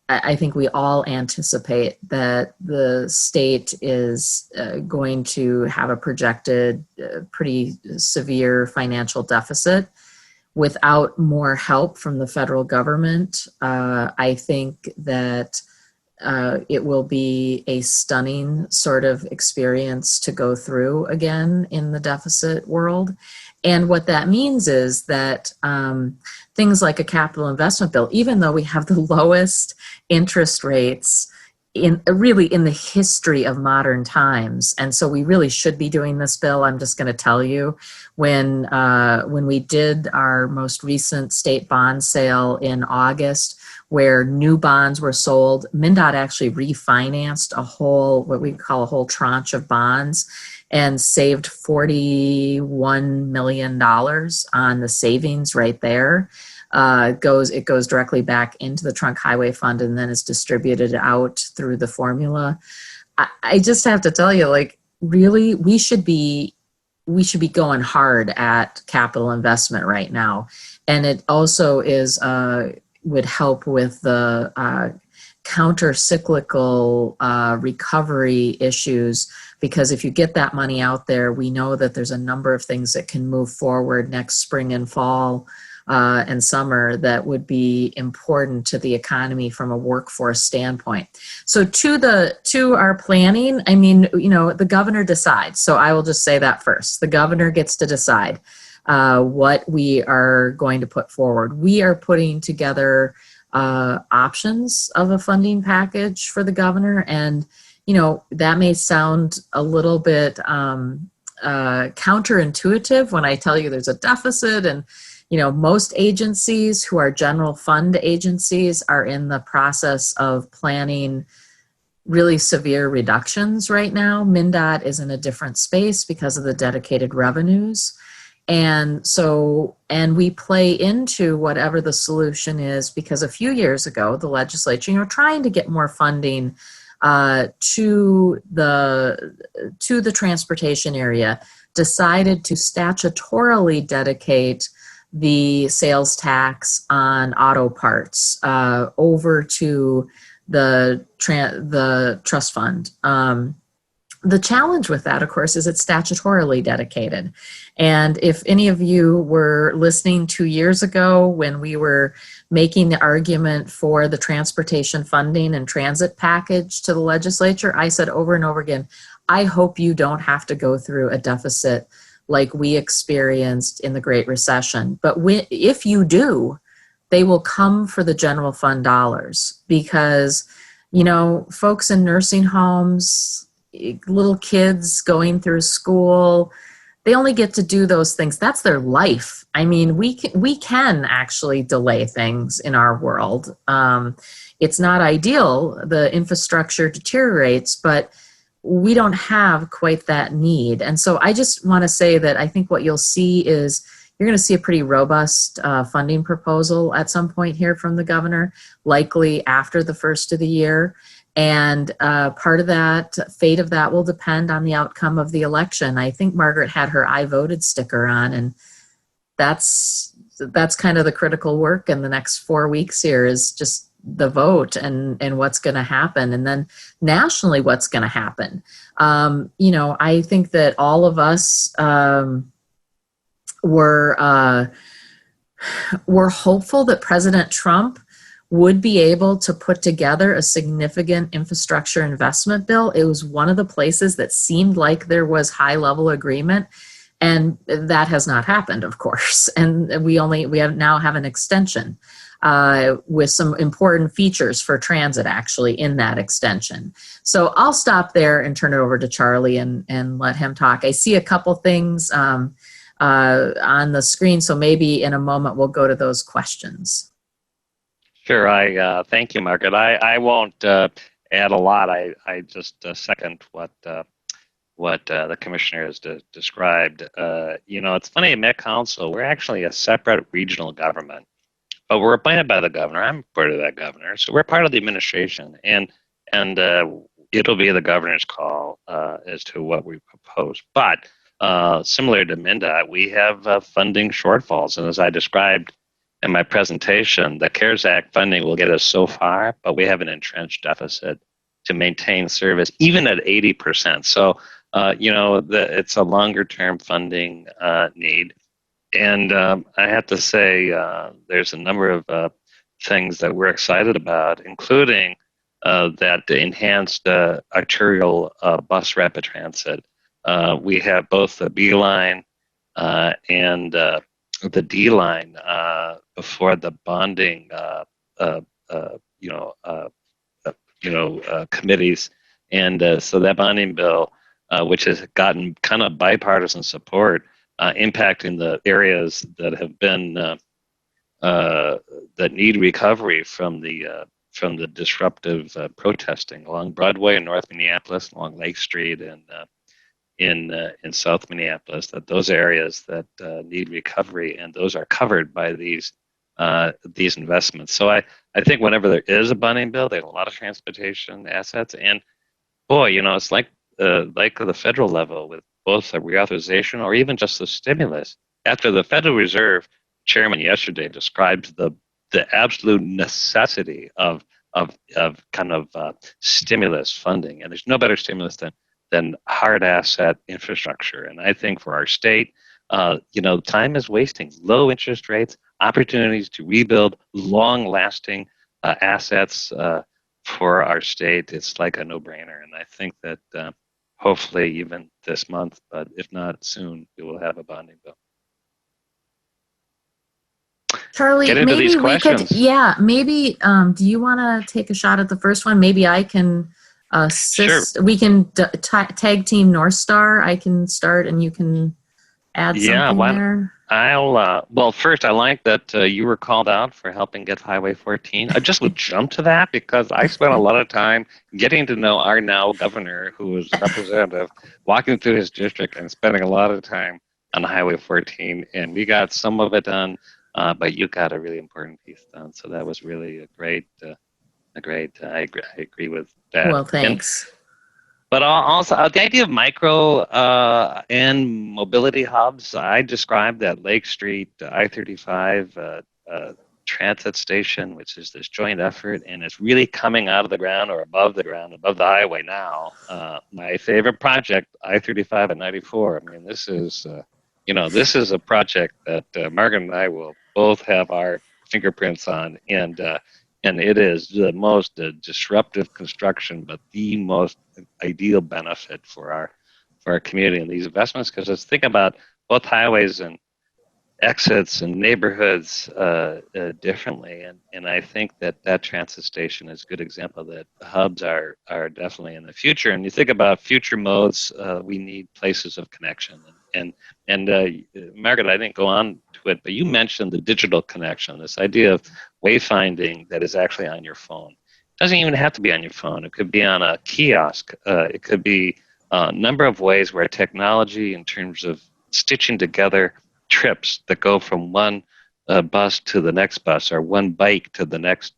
Speaker 2: I think we all anticipate that the state is going to have a projected pretty severe financial deficit. Without more help from the federal government, I think that it will be a stunning sort of experience to go through again in the deficit world. And what that means is that things like a capital investment bill, even though we have the lowest interest rates in the history of modern times, and so we really should be doing this bill. I'm just going to tell you, when we did our most recent state bond sale in August, where new bonds were sold, MnDOT actually refinanced what we call a whole tranche of bonds, and saved $41 million on the savings right there. It goes directly back into the Trunk Highway Fund and then is distributed out through the formula. I just have to tell you, like, really, we should be going hard at capital investment right now. And it also would help with the counter-cyclical recovery issues, because if you get that money out there, we know that there's a number of things that can move forward next spring and fall and summer that would be important to the economy from a workforce standpoint. So to our planning, I mean, you know, the governor decides. So I will just say that first. The governor gets to decide what we are going to put forward. We are putting together options of a funding package for the governor, and you know, that may sound a little bit counterintuitive when I tell you there's a deficit, and you know, most agencies who are general fund agencies are in the process of planning really severe reductions right now. MnDOT is in a different space because of the dedicated revenues. And so, and we play into whatever the solution is, because a few years ago, the legislature, you know, trying to get more funding to the transportation area, decided to statutorily dedicate the sales tax on auto parts over to the trust fund. The challenge with that, of course, is it's statutorily dedicated. And if any of you were listening 2 years ago when we were making the argument for the transportation funding and transit package to the legislature, I said over and over again, I hope you don't have to go through a deficit like we experienced in the Great Recession. But if you do, they will come for the general fund dollars, because, you know, folks in nursing homes, little kids going through school, they only get to do those things. That's their life. I mean, we can actually delay things in our world. It's not ideal. The infrastructure deteriorates, but we don't have quite that need. And so I just want to say that I think what you'll see is, you're going to see a pretty robust funding proposal at some point here from the governor, likely after the first of the year. And part of that, fate of that will depend on the outcome of the election. I think Margaret had her I voted sticker on, and that's kind of the critical work in the next 4 weeks here is just the vote and what's going to happen. And then nationally, what's going to happen. I think that all of us were hopeful that President Trump would be able to put together a significant infrastructure investment bill. It was one of the places that seemed like there was high level agreement, and that has not happened, of course. And we now have an extension with some important features for transit actually in that extension. So I'll stop there and turn it over to Charlie and let him talk. I see a couple things on the screen, so maybe in a moment we'll go to those questions.
Speaker 3: Sure. I thank you, Margaret. I won't add a lot. I just second what the commissioner has described. It's funny, at Met Council, we're actually a separate regional government, but we're appointed by the governor. I'm part of that governor, so we're part of the administration, and it'll be the governor's call as to what we propose. But similar to MnDOT, we have funding shortfalls, and as I described in my presentation, the CARES Act funding will get us so far, but we have an entrenched deficit to maintain service, even at 80%. So, it's a longer-term funding need. And I have to say, there's a number of things that we're excited about, including that enhanced arterial bus rapid transit. We have both the B line and the D line before the bonding, committees, and so that bonding bill, which has gotten kind of bipartisan support, impacting the areas that have been that need recovery from the disruptive protesting along Broadway in North Minneapolis, along Lake Street, and in South Minneapolis, that those areas that need recovery, and those are covered by these investments. So I think whenever there is a bonding bill, there's a lot of transportation assets, and boy, it's like the federal level with both a reauthorization or even just the stimulus. After the Federal Reserve chairman yesterday described the absolute necessity of kind of stimulus funding, and there's no better stimulus than hard asset infrastructure. And I think for our state, time is wasting. Low interest rates, opportunities to rebuild long-lasting assets for our state. It's like a no-brainer. And I think that hopefully even this month, but if not soon, we will have a bonding bill.
Speaker 2: Charlie, maybe we could, maybe, do you want to take a shot at the first one? Maybe I can assist. Sure. We can tag team North Star. I can start and you can add something there. Well, first, I like that you were called out for helping get Highway 14. I just would jump to that because I spent a lot of time getting to know our now governor, who was representative, walking through his district and spending a lot of time on Highway 14. And we got some of it done, but you got a really important piece done. So that was really a great, I agree with that. Well, thanks.
Speaker 3: But also the idea of micro and mobility hubs, I described that Lake Street I-35 transit station, which is this joint effort, and it's really coming out of the ground or above the ground, above the highway now. My favorite project, I-35 and 94. I mean, this is a project that Margaret and I will both have our fingerprints on, and it is the most disruptive construction, but the most ideal benefit for our community and these investments. Because let's think about both highways and exits and neighborhoods differently, and I think that transit station is a good example that hubs are definitely in the future. And you think about future modes, we need places of connection. And Margaret, I didn't go on to it, but you mentioned the digital connection, this idea of wayfinding that is actually on your phone. It doesn't even have to be on your phone. It could be on a kiosk. It could be a number of ways where technology, in terms of stitching together trips that go from one bus to the next bus, or one bike to the next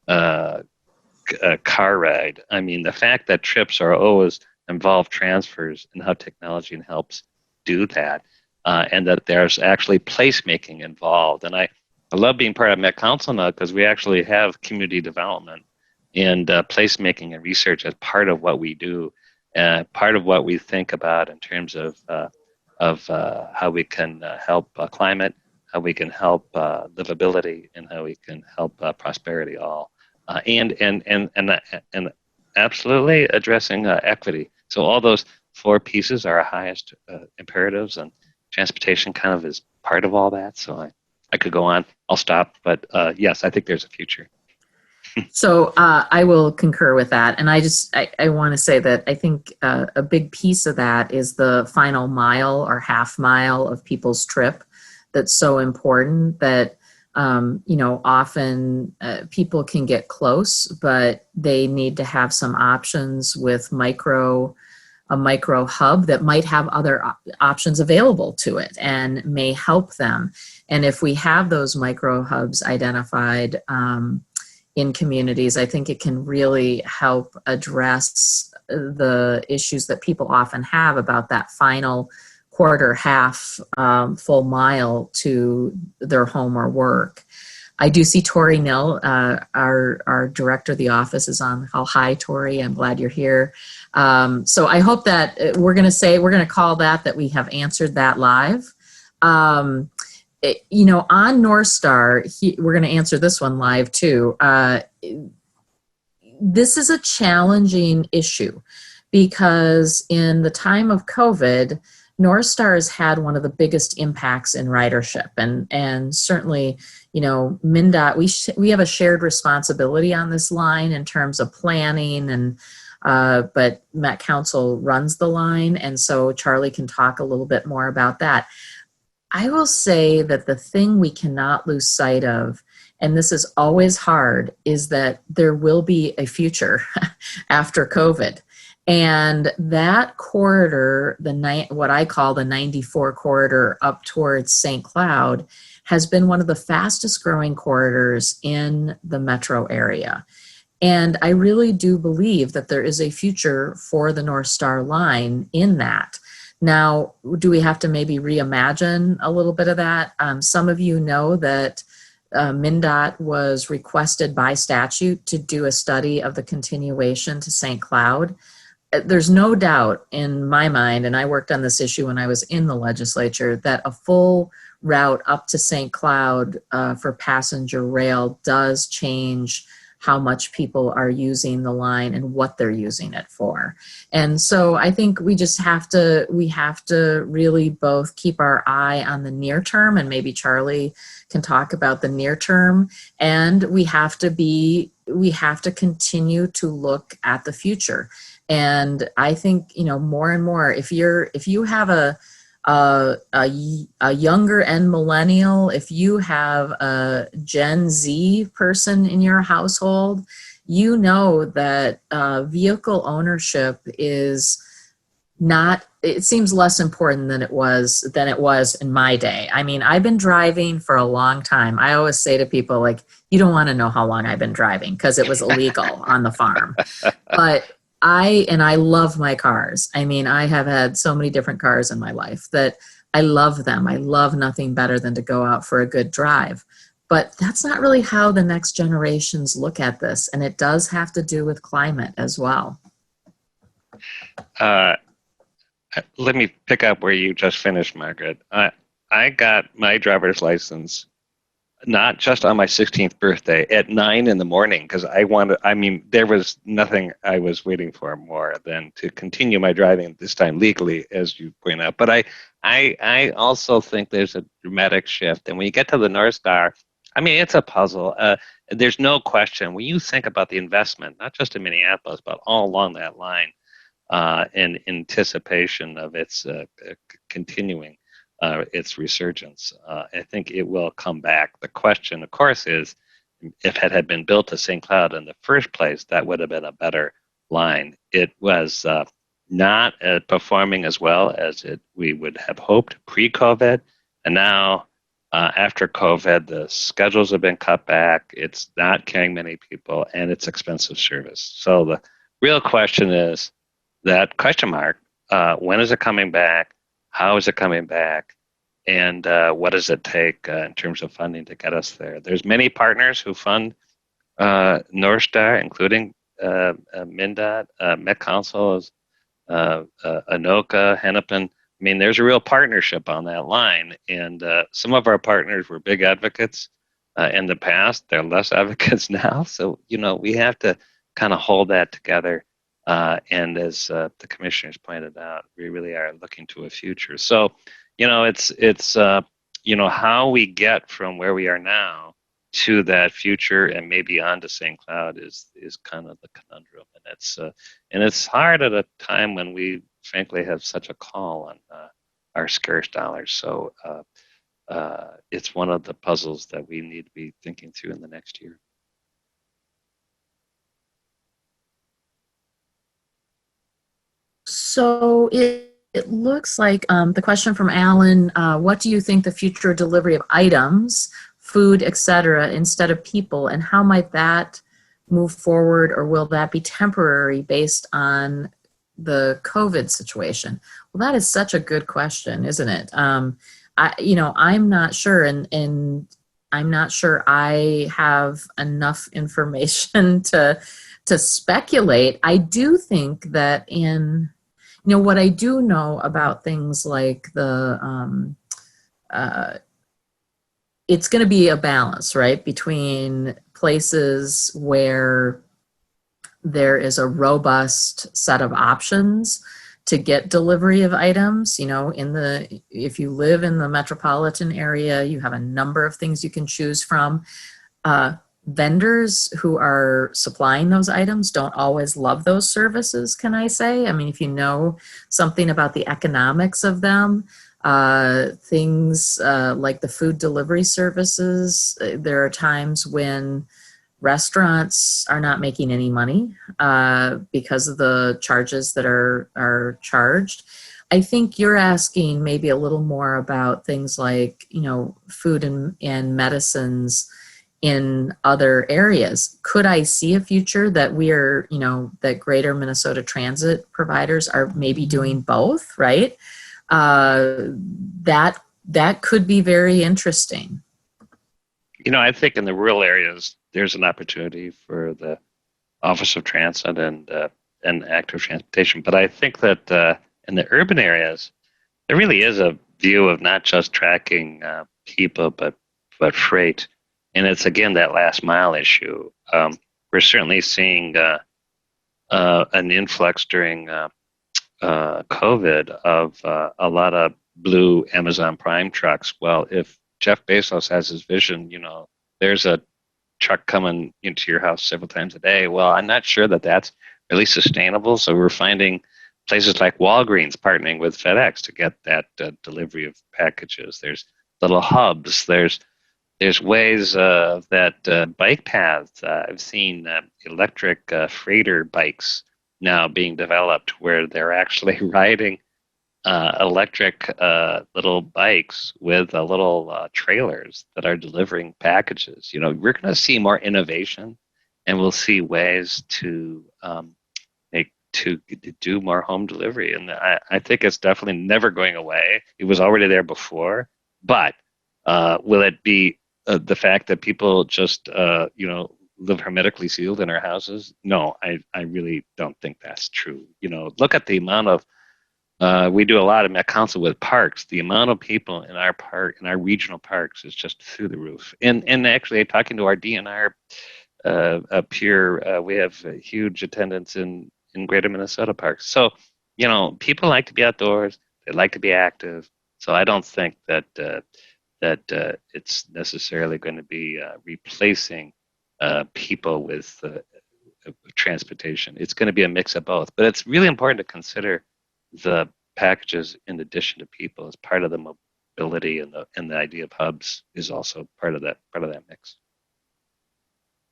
Speaker 3: car ride. I mean, the fact that trips are always involve transfers and how technology helps do that, and that there's actually placemaking involved. And I love being part of Met Council now because we actually have community development and placemaking and research as part of what we do, part of what we think about in terms of how we can help climate, how we can help livability, and how we can help prosperity all, and absolutely addressing equity. So all those four pieces are our highest imperatives, and transportation kind of is part of all that. So I could go on. I'll stop, but yes, I think there's a future.
Speaker 2: So I will concur with that. And I want to say that I think a big piece of that is the final mile or half mile of people's trip. That's so important that, often people can get close, but they need to have some options with a micro hub that might have other options available to it and may help them. And if we have those micro hubs identified, in communities, I think it can really help address the issues that people often have about that final quarter, half, full mile to their home or work. I do see Tori Nill, our director of the office, is on. Hi, Tori. I'm glad you're here. So I hope that we're going to call that we have answered that live. On North Star, we're going to answer this one live too. This is a challenging issue because in the time of COVID, North Star has had one of the biggest impacts in ridership, and certainly, MnDOT, we have a shared responsibility on this line in terms of planning, and but Met Council runs the line, and so Charlie can talk a little bit more about that. I will say that the thing we cannot lose sight of, and this is always hard, is that there will be a future after COVID. And that corridor, what I call the 94 corridor up towards St. Cloud, has been one of the fastest growing corridors in the metro area. And I really do believe that there is a future for the North Star line in that. Now, do we have to maybe reimagine a little bit of that? Some of you know that MnDOT was requested by statute to do a study of the continuation to St. Cloud. There's no doubt in my mind, and I worked on this issue when I was in the legislature, that a full route up to St. Cloud for passenger rail does change how much people are using the line and what they're using it for. And so I think we have to really both keep our eye on the near term, and maybe Charlie can talk about the near term, and we have to continue to look at the future. And I think, more and more, if you have a younger end millennial, if you have a Gen Z person in your household, you know that vehicle ownership is not, it seems less important than it was in my day. I mean, I've been driving for a long time. I always say to people, like, you don't want to know how long I've been driving because it was illegal on the farm. But I love my cars. I mean, I have had so many different cars in my life that I love them. I love nothing better than to go out for a good drive. But that's not really how the next generations look at this. And it does have to do with climate as well.
Speaker 3: Let me pick up where you just finished, Margaret. I got my driver's license not just on my 16th birthday at 9 in the morning because there was nothing I was waiting for more than to continue my driving, this time legally, as you point out. But I also think there's a dramatic shift. And when you get to the North Star, I mean, it's a puzzle. There's no question. When you think about the investment, not just in Minneapolis, but all along that line, in anticipation of its continuing, its resurgence, I think it will come back. The question, of course, is if it had been built to St. Cloud in the first place, that would have been a better line. It was not performing as well as we would have hoped pre-COVID, And now, after COVID, the schedules have been cut back. It's not carrying many people, and it's expensive service. So the real question is that question mark, when is it coming back? How is it coming back? And what does it take in terms of funding to get us there? There's many partners who fund North Star, including MnDOT, Met Council, Anoka, Hennepin. I mean, there's a real partnership on that line, and some of our partners were big advocates in the past. They're less advocates now, so we have to kind of hold that together. And as the commissioners pointed out, we really are looking to a future. So, it's how we get from where we are now to that future and maybe on to St. Cloud is kind of the conundrum, and it's hard at a time when we frankly have such a call on our scarce dollars. So it's one of the puzzles that we need to be thinking through in the next year.
Speaker 2: So it looks like the question from Alan, what do you think the future delivery of items, food, etc., instead of people, and how might that move forward, or will that be temporary based on the COVID situation? Well, that is such a good question, isn't it? I'm not sure, and I'm not sure I have enough information to speculate. I do think that what I do know about things like it's going to be a balance, right, between places where there is a robust set of options to get delivery of items. If you live in the metropolitan area, you have a number of things you can choose from. Vendors who are supplying those items don't always love those services, can I say? I mean, if you know something about the economics of them, things like the food delivery services, there are times when restaurants are not making any money because of the charges that are charged. I think you're asking maybe a little more about things like, food and medicines in other areas. Could I see a future that that Greater Minnesota Transit providers are maybe doing both, right? That could be very interesting.
Speaker 3: I think in the rural areas, there's an opportunity for the Office of Transit and active transportation. But I think that in the urban areas, there really is a view of not just tracking people, but freight. And it's, again, that last mile issue. We're certainly seeing an influx during COVID of a lot of blue Amazon Prime trucks. Well, if Jeff Bezos has his vision, there's a truck coming into your house several times a day. Well, I'm not sure that that's really sustainable. So we're finding places like Walgreens partnering with FedEx to get that delivery of packages. There's little hubs. There's ways that bike paths. I've seen electric freighter bikes now being developed where they're actually riding electric little bikes with little trailers that are delivering packages. We're going to see more innovation, and we'll see ways to do more home delivery. And I think it's definitely never going away. It was already there before, but will it be the fact that people just live hermetically sealed in our houses? No, I really don't think that's true. Look at the amount of we do a lot of Met Council with parks. The amount of people in our regional parks is just through the roof. And actually, talking to our DNR up here, we have a huge attendance in Greater Minnesota parks. So, people like to be outdoors. They like to be active. So I don't think that it's necessarily going to be replacing people with transportation. It's going to be a mix of both. But it's really important to consider the packages in addition to people as part of the mobility, and the idea of hubs is also part of that mix.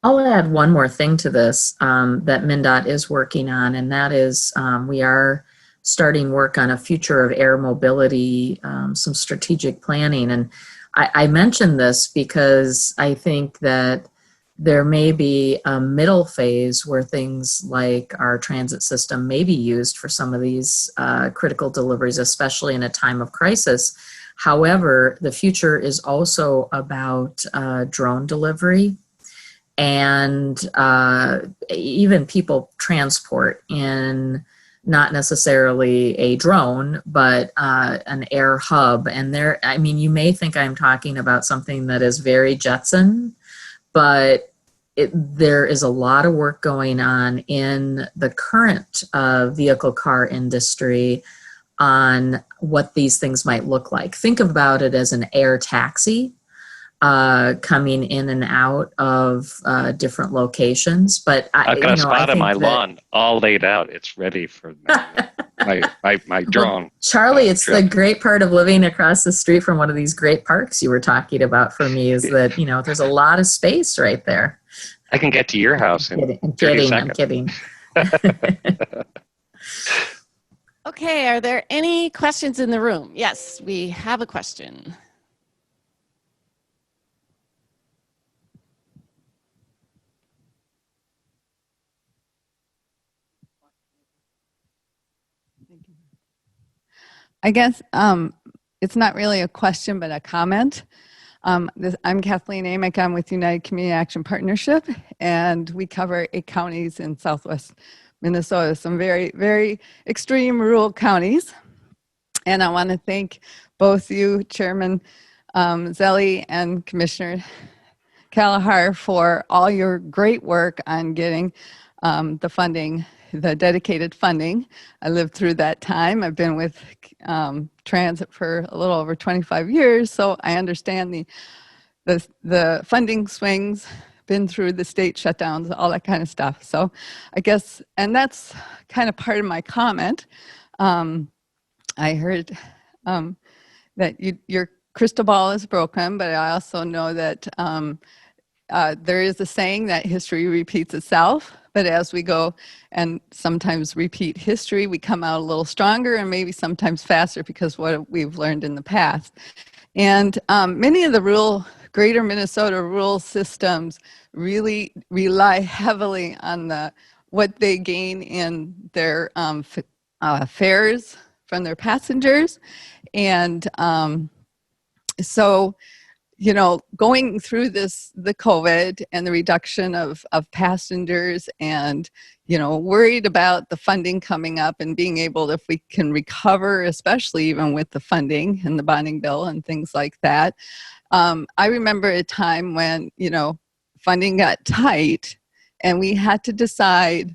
Speaker 2: I'll add one more thing to this that MnDOT is working on, and that is we are starting work on a future of air mobility, some strategic planning. And I mention this because I think that there may be a middle phase where things like our transit system may be used for some of these critical deliveries, especially in a time of crisis. However, the future is also about drone delivery and even people transport in not necessarily a drone, but an air hub. And there, I mean, you may think I'm talking about something that is very Jetson, but there is a lot of work going on in the current vehicle car industry on what these things might look like. Think about it as an air taxi coming in and out of different locations. But
Speaker 3: I've got a spot on my lawn all laid out. It's ready for my drone.
Speaker 2: Well, Charlie, it's the great part of living across the street from one of these great parks you were talking about for me is that, there's a lot of space right there.
Speaker 3: I can get to your house in 30 seconds.
Speaker 2: I'm kidding.
Speaker 1: Okay, are there any questions in the room? Yes, we have a question.
Speaker 4: I guess it's not really a question, but a comment. I'm Kathleen Amick. I'm with United Community Action Partnership, and we cover 8 counties in Southwest Minnesota, some very, very extreme rural counties. And I want to thank both you, Chairman Zelli and Commissioner Kelleher, for all your great work on getting the funding, the dedicated funding. I lived through that time. I've been with transit for a little over 25 years, so I understand the funding swings, been through the state shutdowns, all that kind of stuff. So I guess, and that's kind of part of my comment. I heard that your crystal ball is broken, but I also know that there is a saying that history repeats itself. But as we go and sometimes repeat history, we come out a little stronger and maybe sometimes faster because what we've learned in the past. And many of the greater Minnesota rural systems really rely heavily on what they gain in their fares from their passengers. And so, going through the COVID and the reduction of passengers and, worried about the funding coming up and being able, if we can recover, especially even with the funding and the bonding bill and things like that. I remember a time when, funding got tight and we had to decide,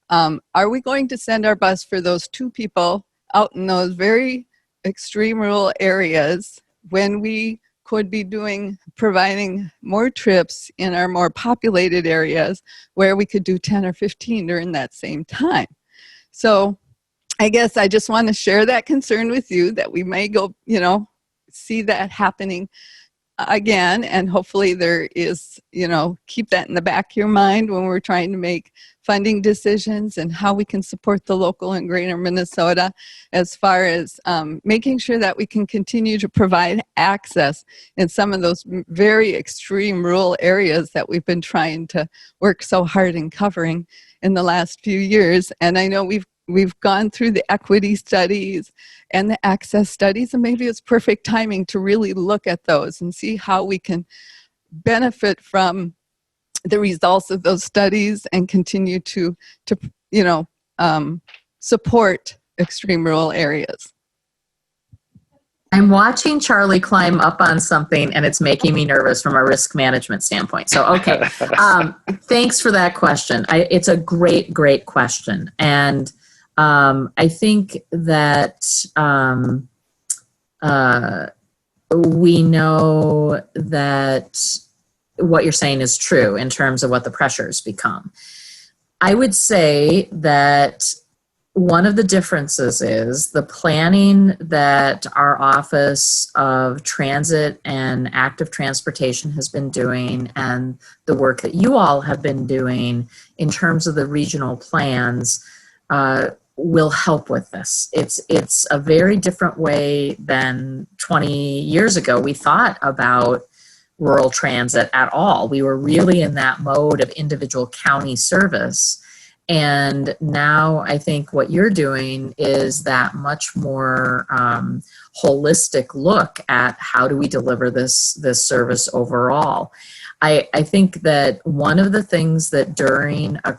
Speaker 4: are we going to send our bus for those 2 people out in those very extreme rural areas when we could be providing more trips in our more populated areas where we could do 10 or 15 during that same time. So I guess I just want to share that concern with you that we may go, see that happening again, and hopefully there is, keep that in the back of your mind when we're trying to make funding decisions and how we can support the local and greater Minnesota as far as making sure that we can continue to provide access in some of those very extreme rural areas that we've been trying to work so hard in covering in the last few years. And I know we've gone through the equity studies and the access studies, and maybe it's perfect timing to really look at those and see how we can benefit from the results of those studies and continue to support extreme rural areas.
Speaker 2: I'm watching Charlie climb up on something and it's making me nervous from a risk management standpoint. So, okay. Thanks for that question. It's a great, great question. And I think that we know that what you're saying is true in terms of what the pressures become. I would say that one of the differences is the planning that our Office of Transit and Active Transportation has been doing and the work that you all have been doing in terms of the regional plans will help with this. It's a very different way than 20 years ago we thought about rural transit at all. We were really in that mode of individual county service. And now I think what you're doing is that much more holistic look at how do we deliver this service overall. I think that one of the things that during a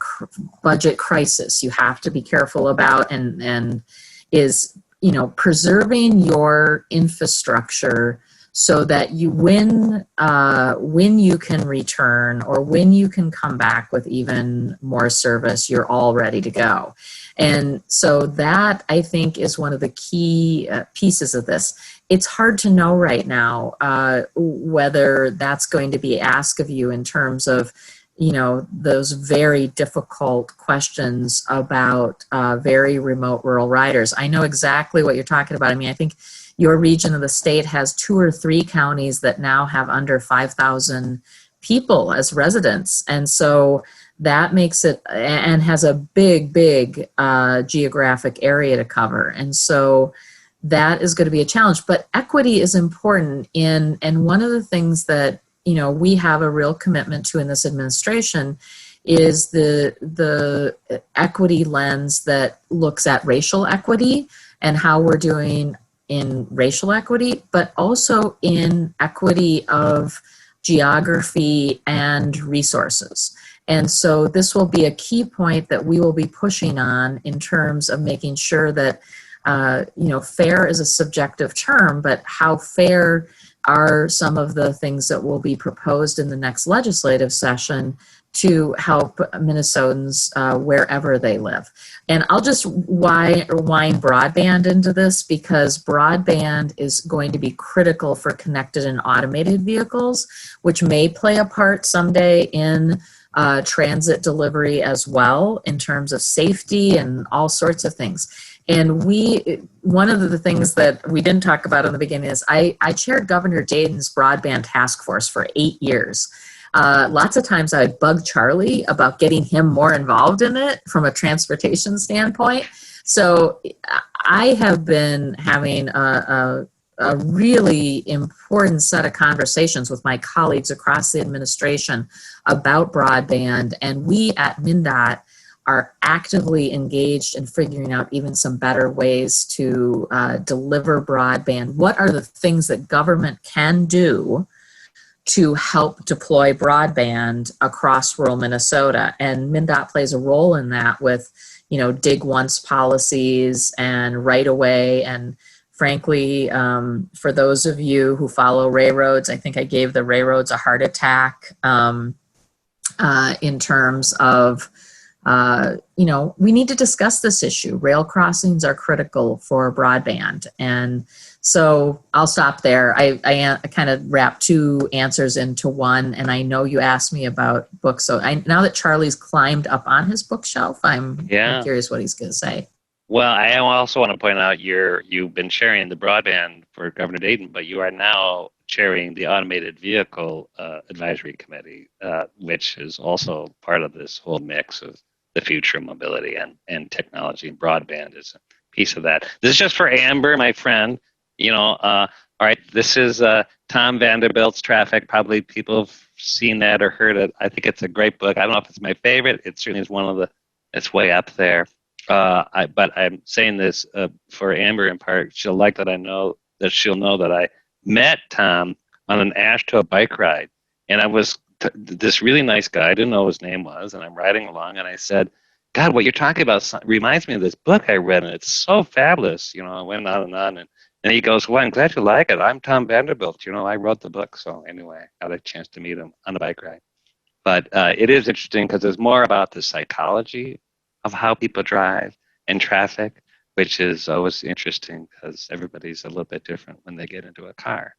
Speaker 2: budget crisis you have to be careful about and is, you know, preserving your infrastructure so that you when you can return or when you can come back with even more service, you're all ready to go. And so that, I think, is one of the key pieces of this. It's hard to know right now whether that's going to be asked of you in terms of, you know, those very difficult questions about very remote rural riders. I know exactly what you're talking about. I mean, I think your region of the state has 2 or 3 counties that now have under 5,000 people as residents. And so that makes it, and has a big geographic area to cover. And so that is going to be a challenge. But equity is important and one of the things that, you know, we have a real commitment to in this administration is the equity lens that looks at racial equity and how we're doing in racial equity, but also in equity of geography and resources. And so this will be a key point that we will be pushing on in terms of making sure that, you know, fair is a subjective term, but how fair are some of the things that will be proposed in the next legislative session to help Minnesotans wherever they live. And I'll just wind broadband into this because broadband is going to be critical for connected and automated vehicles, which may play a part someday in transit delivery as well in terms of safety and all sorts of things. And one of the things that we didn't talk about in the beginning is I chaired Governor Dayton's broadband task force for 8 years. Lots of times I would bug Charlie about getting him more involved in it from a transportation standpoint. So I have been having a really important set of conversations with my colleagues across the administration about broadband. And we at MnDOT are actively engaged in figuring out even some better ways to deliver broadband. What are the things that government can do to help deploy broadband across rural Minnesota? And MnDOT plays a role in that with, you know, dig once policies and right away. And frankly, for those of you who follow railroads, I think I gave the railroads a heart attack in terms of, you know, we need to discuss this issue. Rail crossings are critical for broadband. And so I'll stop there. I kind of wrapped 2 answers into one, and I know you asked me about books. So now that Charlie's climbed up on his bookshelf, I'm curious what he's going to say.
Speaker 3: Well, I also want to point out you've been chairing the broadband for Governor Dayton, but you are now chairing the Automated Vehicle Advisory Committee, which is also part of this whole mix of the future of mobility and technology, and broadband is a piece of that. This is just for Amber, my friend. You know, all right, this is Tom Vanderbilt's Traffic. Probably people have seen that or heard it. I think it's a great book. I don't know if it's my favorite. It certainly is one of the, it's way up there. But I'm saying this for Amber in part. She'll like that she'll know that I met Tom on an AASHTO bike ride. And I was this really nice guy. I didn't know what his name was. And I'm riding along and I said, God, what you're talking about reminds me of this book I read. And it's so fabulous. You know, I went on. And he goes, well, I'm glad you like it. I'm Tom Vanderbilt. You know, I wrote the book. So anyway, I got a chance to meet him on a bike ride. But it is interesting because it's more about the psychology of how people drive and traffic, which is always interesting because everybody's a little bit different when they get into a car.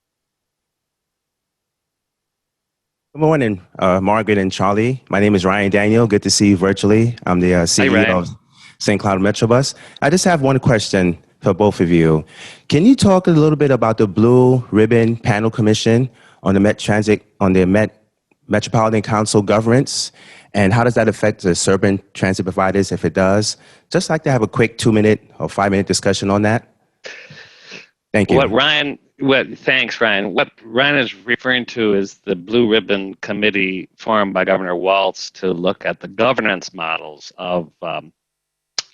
Speaker 5: Good morning, Margaret and Charlie. My name is Ryan Daniel. Good to see you virtually. I'm the CEO of St. Cloud Metrobus. I just have one question for both of you. Can you talk a little bit about the Blue Ribbon Panel Commission on the Met Transit, on the Metropolitan Council governance, And how does that affect the suburban transit providers if it does? Just like to have a quick 2-minute or 5-minute discussion on that. Thank you.
Speaker 3: Thanks, Ryan. What Ryan is referring to is the Blue Ribbon Committee formed by Governor Walz to look at the governance models of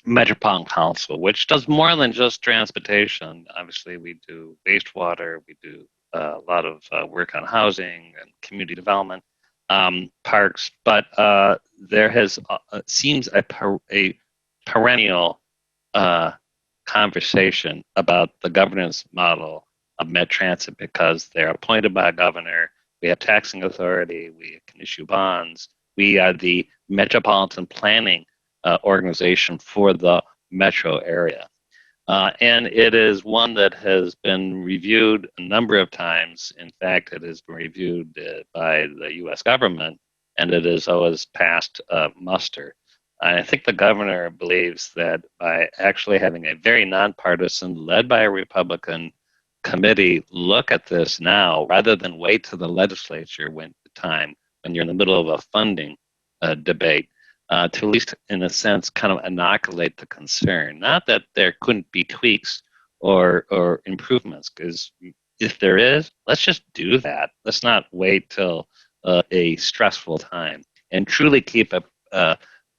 Speaker 3: Metropolitan Council, which does more than just transportation. Obviously, we do wastewater, we do a lot of work on housing and community development, parks, but there has seems a perennial conversation about the governance model of Met Transit because they're appointed by a governor. We have taxing authority. We can issue bonds. We are the metropolitan planning organization for the metro area. And it is one that has been reviewed a number of times. In fact, it has been reviewed by the U.S. government, and it has always passed muster. I think the governor believes that by actually having a very nonpartisan, led by a Republican committee, look at this now, rather than wait till the legislature when you're in the middle of a funding debate, to at least, in a sense, kind of inoculate the concern. Not that there couldn't be tweaks or improvements, because if there is, let's just do that. Let's not wait till a stressful time and truly keep it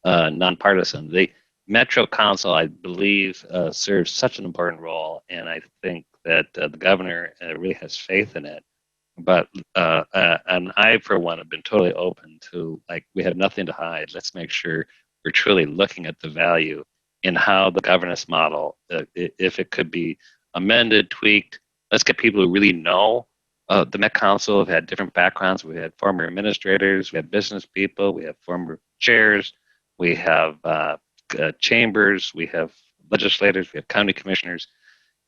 Speaker 3: nonpartisan. The Metro Council, I believe, serves such an important role, and I think that the governor really has faith in it. But and I, for one, have been totally open to, like, we have nothing to hide. Let's make sure we're truly looking at the value in how the governance model, if it could be amended, tweaked. Let's get people who really know the Met Council, have had different backgrounds. We had former administrators, we have business people, we have former chairs, we have chambers, we have legislators, we have county commissioners.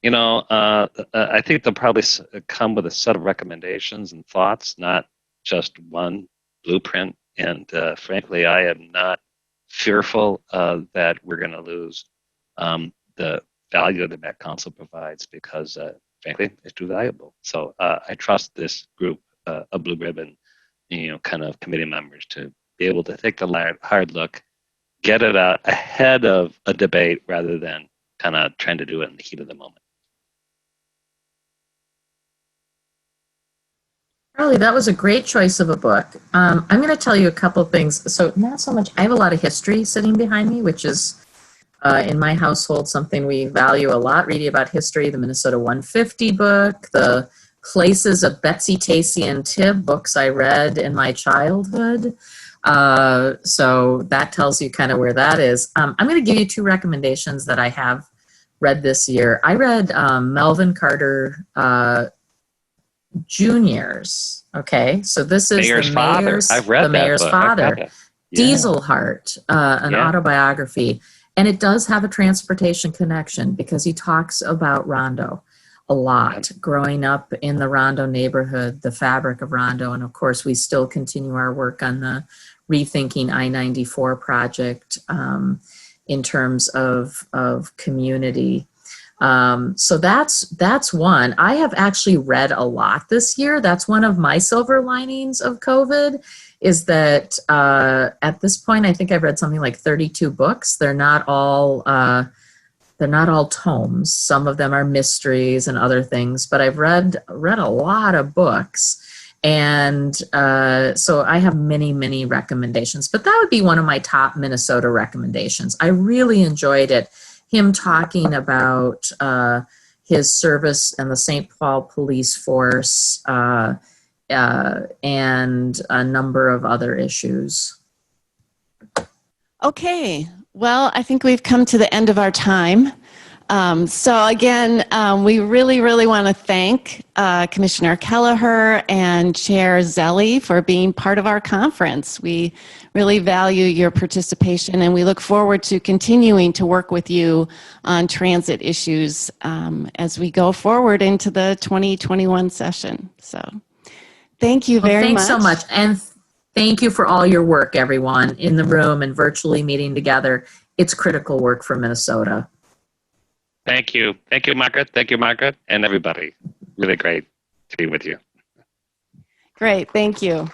Speaker 3: You know, I think they'll probably come with a set of recommendations and thoughts, not just one blueprint. And frankly, I am not fearful that we're going to lose the value that Met Council provides because, frankly, it's too valuable. So I trust this group of Blue Ribbon, kind of committee members to be able to take the hard look, get it out ahead of a debate rather than kind of trying to do it in the heat of the moment.
Speaker 2: Charlie, that was a great choice of a book. I'm going to tell you a couple of things. So not so much, I have a lot of history sitting behind me, which is in my household something we value a lot, reading about history, the Minnesota 150 book, the Places of Betsy, Tacy, and Tib, books I read in my childhood. So that tells you kind of where that is. I'm going to give you two recommendations that I have read this year. I read Melvin Carter Jr.'s. Okay, so this is
Speaker 3: Mayor's father. I've read
Speaker 2: the Mayor's father,
Speaker 3: Yeah.
Speaker 2: Diesel Heart, an autobiography, and it does have a transportation connection because he talks about Rondo a lot, growing up in the Rondo neighborhood, the fabric of Rondo, and of course we still continue our work on the Rethinking I-94 project in terms of community. So that's one. I have actually read a lot this year. That's one of my silver linings of COVID, is that at this point, I think I've read something like 32 books. They're not all tomes. Some of them are mysteries and other things, but I've read a lot of books. And so I have many, many recommendations, but that would be one of my top Minnesota recommendations. I really enjoyed it. Him talking about his service and the St. Paul Police Force and a number of other issues.
Speaker 1: Okay, well, I think we've come to the end of our time. So again, we really, really want to thank Commissioner Kelleher and Chair Zelli for being part of our conference. We really value your participation, and we look forward to continuing to work with you on transit issues as we go forward into the 2021 session. So thank you very much.
Speaker 2: Thanks so much. And thank you for all your work, everyone, in the room and virtually meeting together. It's critical work for Minnesota.
Speaker 3: Thank you. Thank you, Margaret. Thank you, Margaret, and everybody. Really great to be with you.
Speaker 1: Great. Thank you.